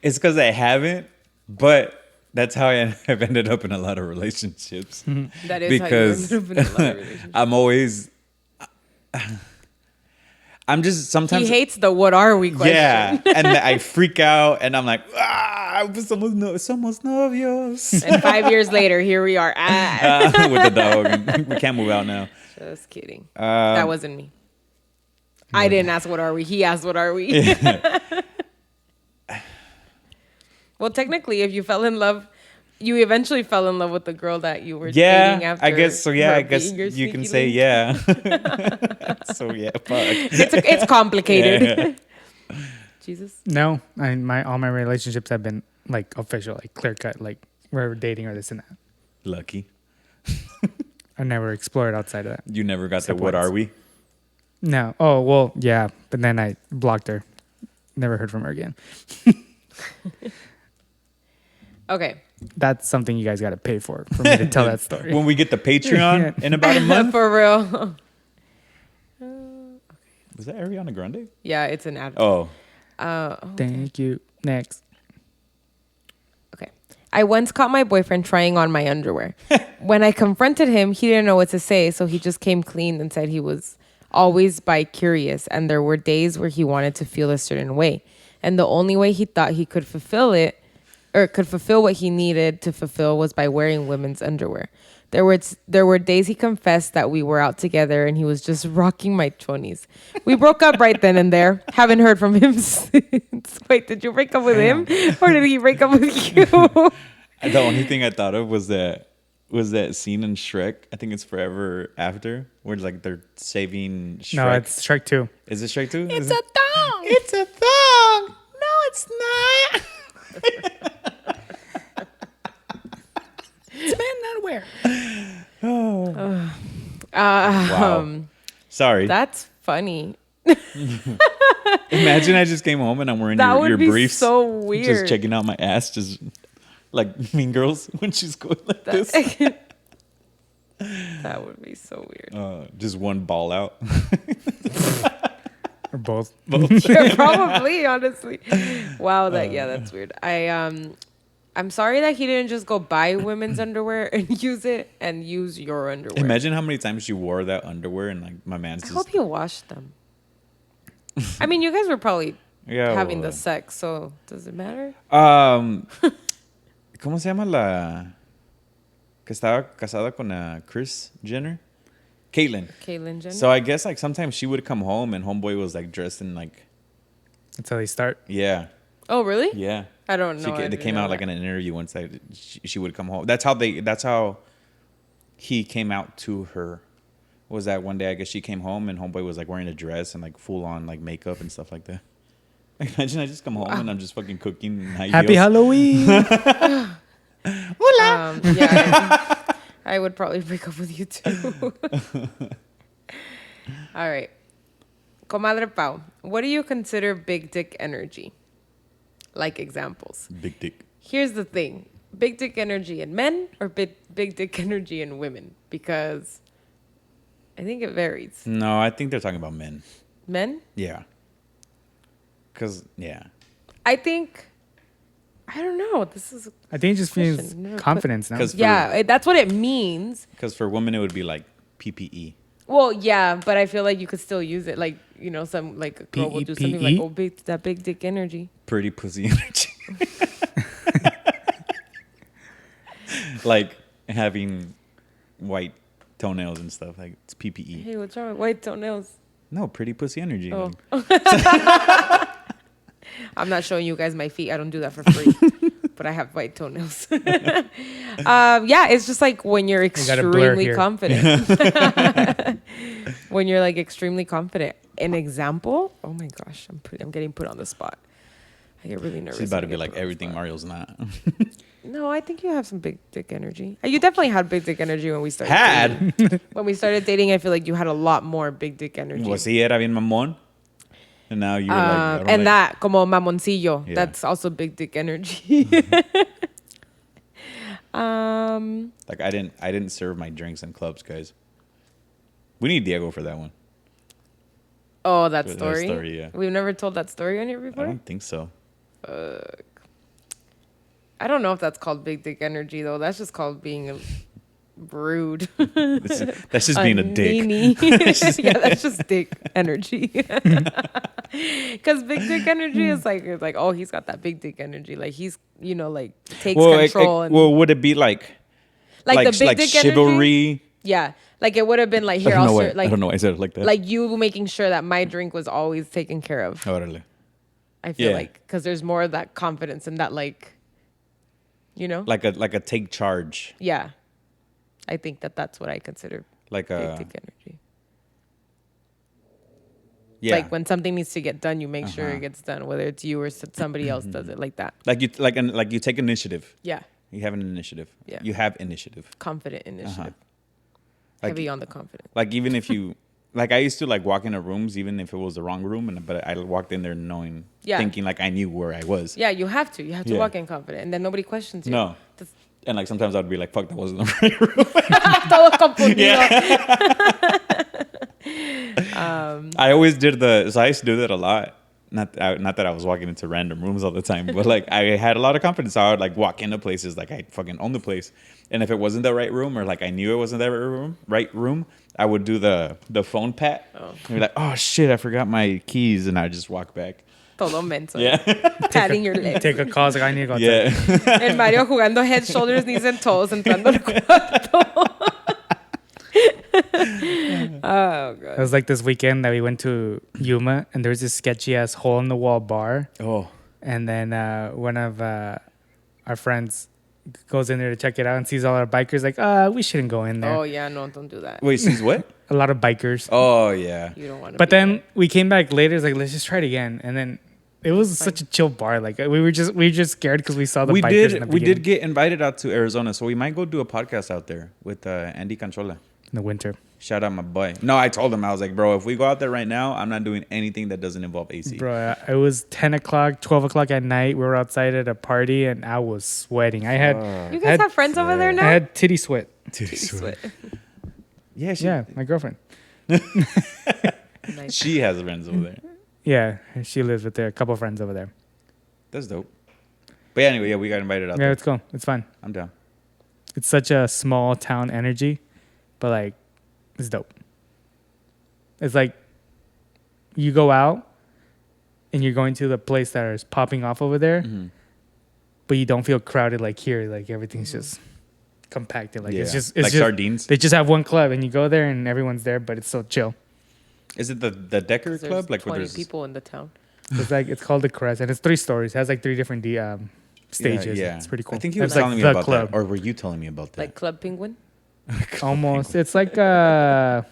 it's because I haven't, but that's how I have ended up in a lot of relationships. That is Because how you ended up in a lot of relationships. I'm always, I'm just sometimes He hates the "what are we" question. yeah, and I freak out, and I'm like, somos novios And 5 years later, here we are. with the dog. We can't move out now. Just kidding. That wasn't me. I didn't ask what are we. He asked what are we. Well, technically, if you fell in love, you eventually fell in love with the girl that you were dating Yeah, after. I guess so. Yeah, her I guess being your you can sneaky say link. yeah. So yeah, fuck. It's complicated. Jesus. No, all my relationships have been like official, like clear cut, like we're dating or this and that. Lucky. I never explored outside of that. You never got Except the what once. are we? No. Oh well, yeah, but then I blocked her. Never heard from her again. Okay. That's something you guys got to pay for me to tell that story. When we get the Patreon in about a month. For real. Was that Ariana Grande? Yeah, it's an ad. Oh, Thank you. Next. Okay. I once caught my boyfriend trying on my underwear. When I confronted him, he didn't know what to say, so he just came clean and said he was always bi-curious and there were days where he wanted to feel a certain way. And the only way he thought he could fulfill it or could fulfill what he needed to fulfill was by wearing women's underwear. There were days he confessed that we were out together and he was just rocking my chonies. We broke up right then and there. Haven't heard from him since. Wait, did you break up with him or did he break up with you? the only thing I thought of was that scene in Shrek. I think it's Forever After, where like they're saving Shrek. No, it's Shrek 2. Is it Shrek 2? It's a thong. It's a thong. No, it's not. It's man underwear. Wow. Sorry. That's funny. Imagine I just came home and I'm wearing That would your be briefs. so weird. Just checking out my ass, just like Mean Girls when she's going like this. That would be so weird. Just one ball out. Or both. Yeah, probably, honestly. Wow, that's weird. I'm sorry that he didn't just go buy women's underwear and use it and use your underwear. Imagine how many times you wore that underwear and like my man's I just hope you washed them. I mean, you guys were probably yeah, having well, the sex, so does it matter? ¿Cómo se llama la que estaba casada con Kris Jenner? Caitlyn. Caitlyn Jenner? So I guess like sometimes she would come home and homeboy was like dressed in like That's how they start. yeah. Oh, really? Yeah. I don't know. They came out like in an interview once that she would come home. That's how he came out to her. Was that one day I guess she came home and homeboy was like wearing a dress and like full on like makeup and stuff like that. Imagine I just come home and I'm just fucking cooking. Happy Halloween. Hola. Yeah, I would probably break up with you too. All right. Comadre Pau, what do you consider big dick energy? Like examples. Big dick. Here's the thing. Big dick energy in men or big dick energy in women? Because I think it varies. No, I think they're talking about men. Men? Yeah. Cause yeah. I think, I don't know. This is, I think it just Question. means Never put- confidence now. 'Cause yeah, that's what it means. Because for women it would be like PPE. Well, yeah, but I feel like you could still use it. Like, you know, some like a girl will do something like, oh, that big dick energy. Pretty pussy energy. Like having white toenails and stuff. Like it's PPE. Hey, what's wrong with white toenails? No, pretty pussy energy. Oh. Like, I'm not showing you guys my feet. I don't do that for free. But I have white toenails. Yeah, it's just like when you're gotta blur extremely here. confident. When you're like extremely confident. An example? Oh my gosh, I'm getting put on the spot. I get really nervous. she's about when to I be get like put on the everything spot. Mario's not. No, I think you have some big dick energy. You definitely had big dick energy when we started. Had. dating. When we started dating, I feel like you had a lot more big dick energy. Was he era bien mamón? And now you're like, I don't And like- that, como mamoncillo, Yeah. that's also big dick energy. Like I didn't serve my drinks in clubs, guys. We need Diego for that one. Oh, that That story? story, yeah. We've never told that story on here I before? don't think so. I don't know if that's called big dick energy, though. That's just called being Rude. That's just being a dick. Nini. Yeah, that's just dick energy. Because big dick energy is like, it's like, oh, he's got that big dick energy. Like he's, like takes control. And would it be like the big dick chivalry? energy? Yeah. Like it would have been like, I here, don't know I'll why, I don't know why I said it like that. like you making sure that my drink was always taken care of. Órale. I feel Yeah. like, because there's more of that confidence and that like, like a take charge, yeah. I think that's what I consider like big a dick energy. yeah. Like when something needs to get done, you make sure it gets done, whether it's you or somebody else does it like that. like you take initiative. Yeah. You have an initiative. Yeah. You have initiative. Confident initiative. Like- Heavy on the confidence. Like even if you like I used to like walk into rooms even if it was the wrong room but I walked in there knowing Yeah. thinking like I knew where I was. Yeah, you have to. You have to Yeah. walk in confident, and then nobody questions you. No. That's- And like sometimes I'd be like, fuck, that wasn't the right room. Todo confundido. I always did so I used to do that a lot. Not that I was walking into random rooms all the time, but like I had a lot of confidence. So I would like walk into places like I fucking own the place. And if it wasn't the right room or like I knew it wasn't the right room, I would do the phone pat. And be like, oh shit, I forgot my keys, and I just walk back. Todo menso. Yeah. Patting your legs. Take a call. It's like, I need to go. Yeah. El Mario jugando head, shoulders, knees, and toes, entrando al cuarto. Oh, It God. was like this weekend that we went to Yuma, and there was this sketchy ass hole in the wall bar. Oh. And then one of our friends goes in there to check it out and sees all our bikers. Like, we shouldn't go in there. Oh, yeah, no, don't do that. Wait, sees what? A lot of bikers. Oh yeah. You don't want to. But then we came back later. It's like, let's just try it again. And then it was such a chill bar. Like we were just scared because we saw the bikers. In the We beginning. did get invited out to Arizona, so we might go do a podcast out there with Andy Conchola. In the winter. Shout out my boy. No, I told him I was like, bro, if we go out there right now, I'm not doing anything that doesn't involve AC. Bro, it was 10 o'clock, 12 o'clock at night. We were outside at a party and I was sweating. I had You guys have friends over there I now? had titty sweat. Titty sweat. Yeah, Yeah, my girlfriend. Nice. she has friends over there. Yeah, she lives with a couple friends over there. That's dope. But yeah, anyway, yeah, we got invited out Yeah, there. let's go. It's fun. I'm down. It's such a small town energy, but like, it's dope. It's like you go out and you're going to the place that is popping off over there, but you don't feel crowded like here. Like everything's just compacted. Like it's Yeah. just Like just, sardines? They just have one club and you go there and everyone's there, but it's so chill. Is it the Decker There's Club? Like where 20 there's people in the town. It's called the Crest and it's 3 stories. It has like 3 different stages. Yeah, It's pretty cool. I think he was It's like telling me the about club. that, or were you telling me about that? Like Club Penguin? Almost. It's like damn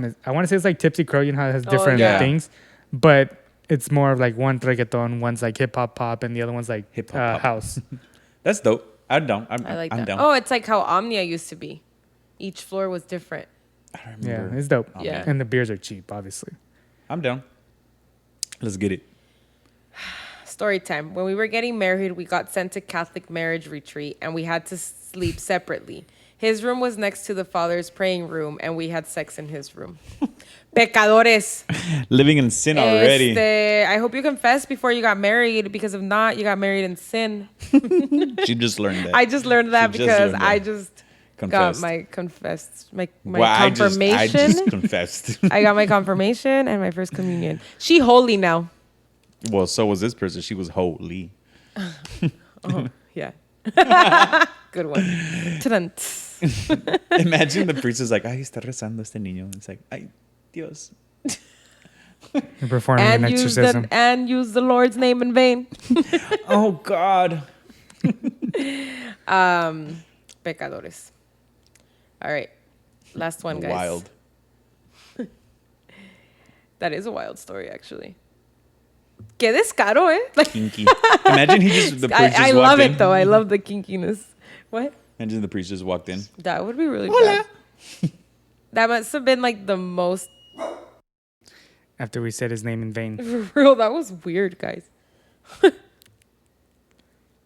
it. I want to say it's like Tipsy Crow, you know how it has different yeah. things, but it's more of like one reggaeton, one's like hip hop pop, and the other one's like Hip-hop pop. house. That's dope. I'm down. I'm that. down. Oh, it's like how Omnia used to be. Each floor was different. I Yeah, remember. it's dope. Yeah. And the beers are cheap, obviously. I'm down. Let's get it. Story time. When we were getting married, we got sent to Catholic marriage retreat and we had to sleep separately. His room was next to the father's praying room and we had sex in his room. Pecadores. Living in sin already. I hope you confessed before you got married, because if not, you got married in sin. She just learned that. I just learned that She just because learned I that. just Confessed. got my Well, confirmation. I just confessed. I got my confirmation and my first communion. She holy now. Well, so was this person. She was holy. Oh, yeah. Good one. Ta-dun. Imagine the priest is like, ay, está rezando este niño. It's like, ay, Dios. You're performing an exorcism. And use the Lord's name in vain. Oh, God. Pecadores. All right. Last one, guys. Wild. That is a wild story, actually. Qué descaro, eh? Like, Kinky. Imagine the priest just I walked love in. it, though. I love the kinkiness. What? Imagine the priest just walked in. That would be really bad. That must have been like the most After we said his name in vain. for real. That was weird, guys.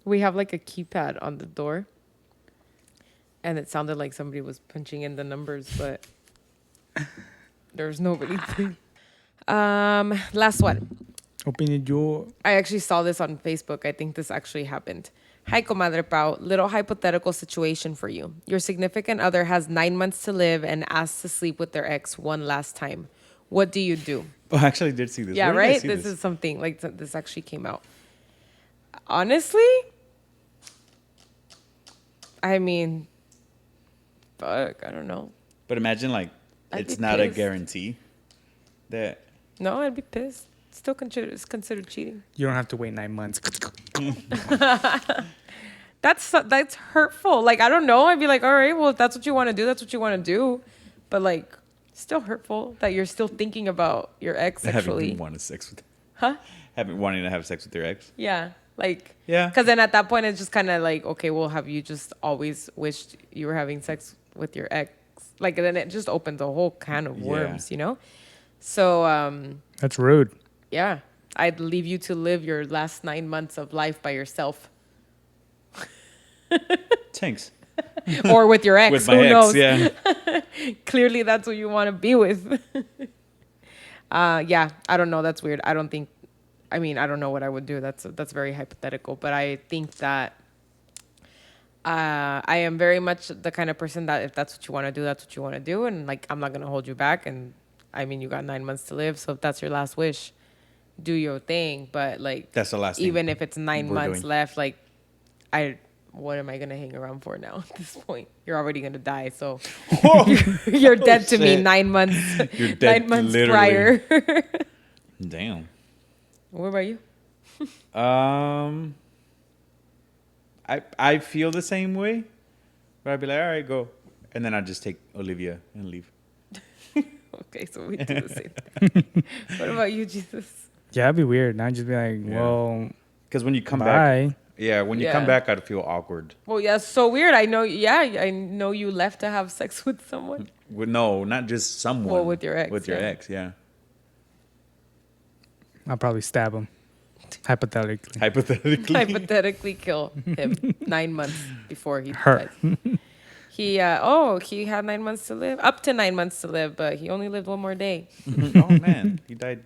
We have like a keypad on the door. And it sounded like somebody was punching in the numbers, but there's nobody there. Last one. Open your door. I actually saw this on Facebook. I think this actually happened. Hi, Comadre Pau. Little hypothetical situation for you. Your significant other has 9 months to live and asks to sleep with their ex one last time. What do you do? Oh, I actually did see this. Yeah, Where did I right? see This is something like this actually came out. Honestly, I mean, fuck, I don't know. But imagine like I'd it's be not a pissed. guarantee that. No, I'd be pissed. Still it's considered cheating. You don't have to wait 9 months. That's hurtful. Like, I don't know. I'd be like, all right, well, if that's what you want to do, that's what you want to do. But like, still hurtful that you're still thinking about your ex sexually. Having wanted sex with. Huh? Wanting to have sex with your ex. Yeah. Like, Yeah. Because then at that point, it's just kind of like, okay, well, have you just always wished you were having sex with your ex? Like, then it just opens a whole can of worms, you know? So, That's rude. yeah, I'd leave you to live your last 9 months of life by yourself Thanks. or with your ex. With my Who ex, knows? yeah. Clearly, that's what you want to be with. Yeah, I don't know. That's weird. I don't know what I would do. That's very hypothetical. But I think that I am very much the kind of person that if that's what you want to do, that's what you want to do. And like, I'm not going to hold you back. And I mean, you got 9 months to live. So if that's your last wish, do your thing. But like, That's the last thing even if it's 9 we're months doing. left, like, what am I going to hang around for now at this point? You're already going to die. So you're dead to me shit. 9 months. You're dead 9 months literally. prior. Damn. What about you? I feel the same way, but I'd be like, all right, go, and then I'd just take Olivia and leave. Okay, so we do the same thing. What about you, Jesus? Yeah, that'd be weird. I'd just be like, Yeah. well, Because when you come back, bye. yeah, when you come Yeah. back, I'd feel awkward. Well, yeah, it's so weird. I know. Yeah, I know you left to have sex with someone. No, not just someone. Well, with your ex, With your yeah. ex, yeah. I'll probably stab him. Hypothetically. Hypothetically. Hypothetically, kill him 9 months before he Her. dies. He he had 9 months to live, up to 9 months to live, but he only lived one more day. Oh man, he died.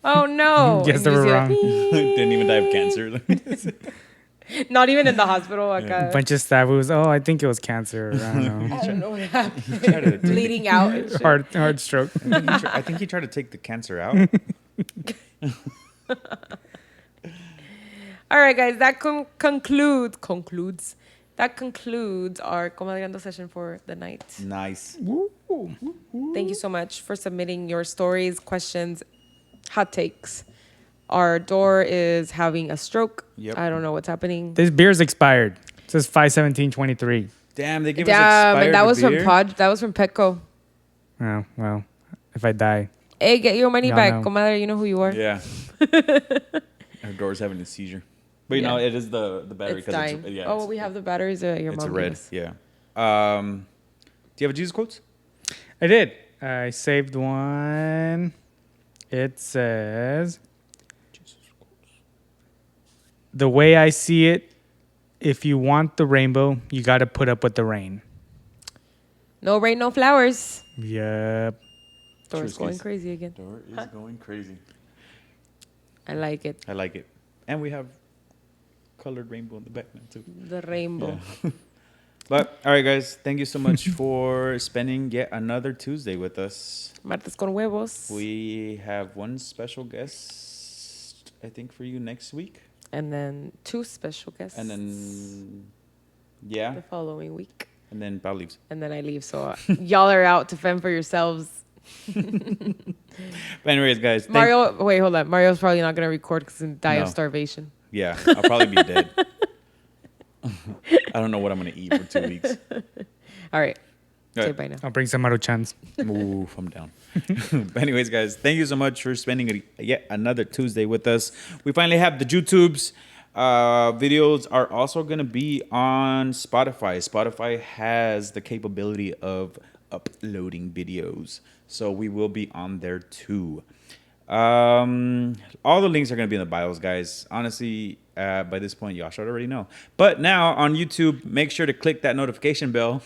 Oh no! Guess And they you were see, wrong. Didn't even die of cancer. not even in the hospital. Like, Bunch of stab wounds. Oh, I think it was cancer. I don't know. I don't know what happened. Tried to take Bleeding out. And shit. Hard stroke. I think he tried to take the cancer out. All right, guys, that concludes. That concludes our Comadreando session for the night. Nice. Thank you so much for submitting your stories, questions, hot takes. Our door is having a stroke. Yep. I don't know what's happening. This beer's expired. It says 5/17/23. Damn, they give us Damn, expired and that was beer? that was from Petco. Oh, well, if I die. Hey, get your money Y'all back, know. comadre. You know who you are. Yeah. Our door's having a seizure. But you Yeah. know, it is the battery. It's 'cause dying. yeah, Oh, it's- we have the batteries. Your It's a mom red. gave us. Yeah. Do you have a Jesus quote? I did. I saved one. It says, the way I see it, if you want the rainbow, you got to put up with the rain. No rain, no flowers. Yep. Door's True going skis. crazy again. Door is going crazy. I like it. I like it. And we have colored rainbow in the back now too. The rainbow. Yeah. But all right, guys, thank you so much for spending yet another Tuesday with us. Martes con huevos. We have one special guest, I think, for you next week, And then 2 special guests. and then yeah, the following week. and then Pau leaves. And then I leave. So y'all are out to fend for yourselves. But anyways, guys, Mario, wait, hold on. Mario's probably not going to record because he's die No. of starvation. yeah, I'll probably be dead. I don't know what I'm gonna eat for 2 weeks. All right. All Say right. bye now. I'll bring some Maruchans. Oof, I'm down. But anyways, guys, thank you so much for spending yet another Tuesday with us. We finally have the YouTubes. Videos are also going to be on Spotify. Spotify has the capability of uploading videos, so we will be on there too. All the links are going to be in the bios, guys. Honestly, by this point, y'all should already know. But now on YouTube, make sure to click that notification bell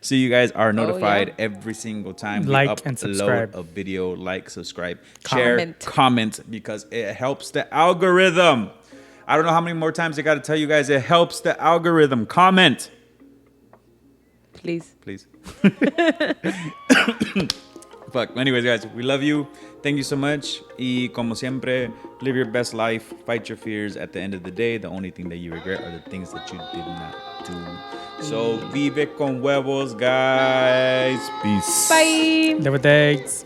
so you guys are notified every single time we Like and subscribe. upload a video. Like, subscribe, Comment. share, comment, because it helps the algorithm. I don't know how many more times I got to tell you guys. It helps the algorithm. Comment. Please. Fuck. Anyways, guys, we love you. Thank you so much. Y como siempre, live your best life. Fight your fears. At the end of the day, the only thing that you regret are the things that you did not do. So, vive con huevos, guys. Peace. Bye. Double thanks.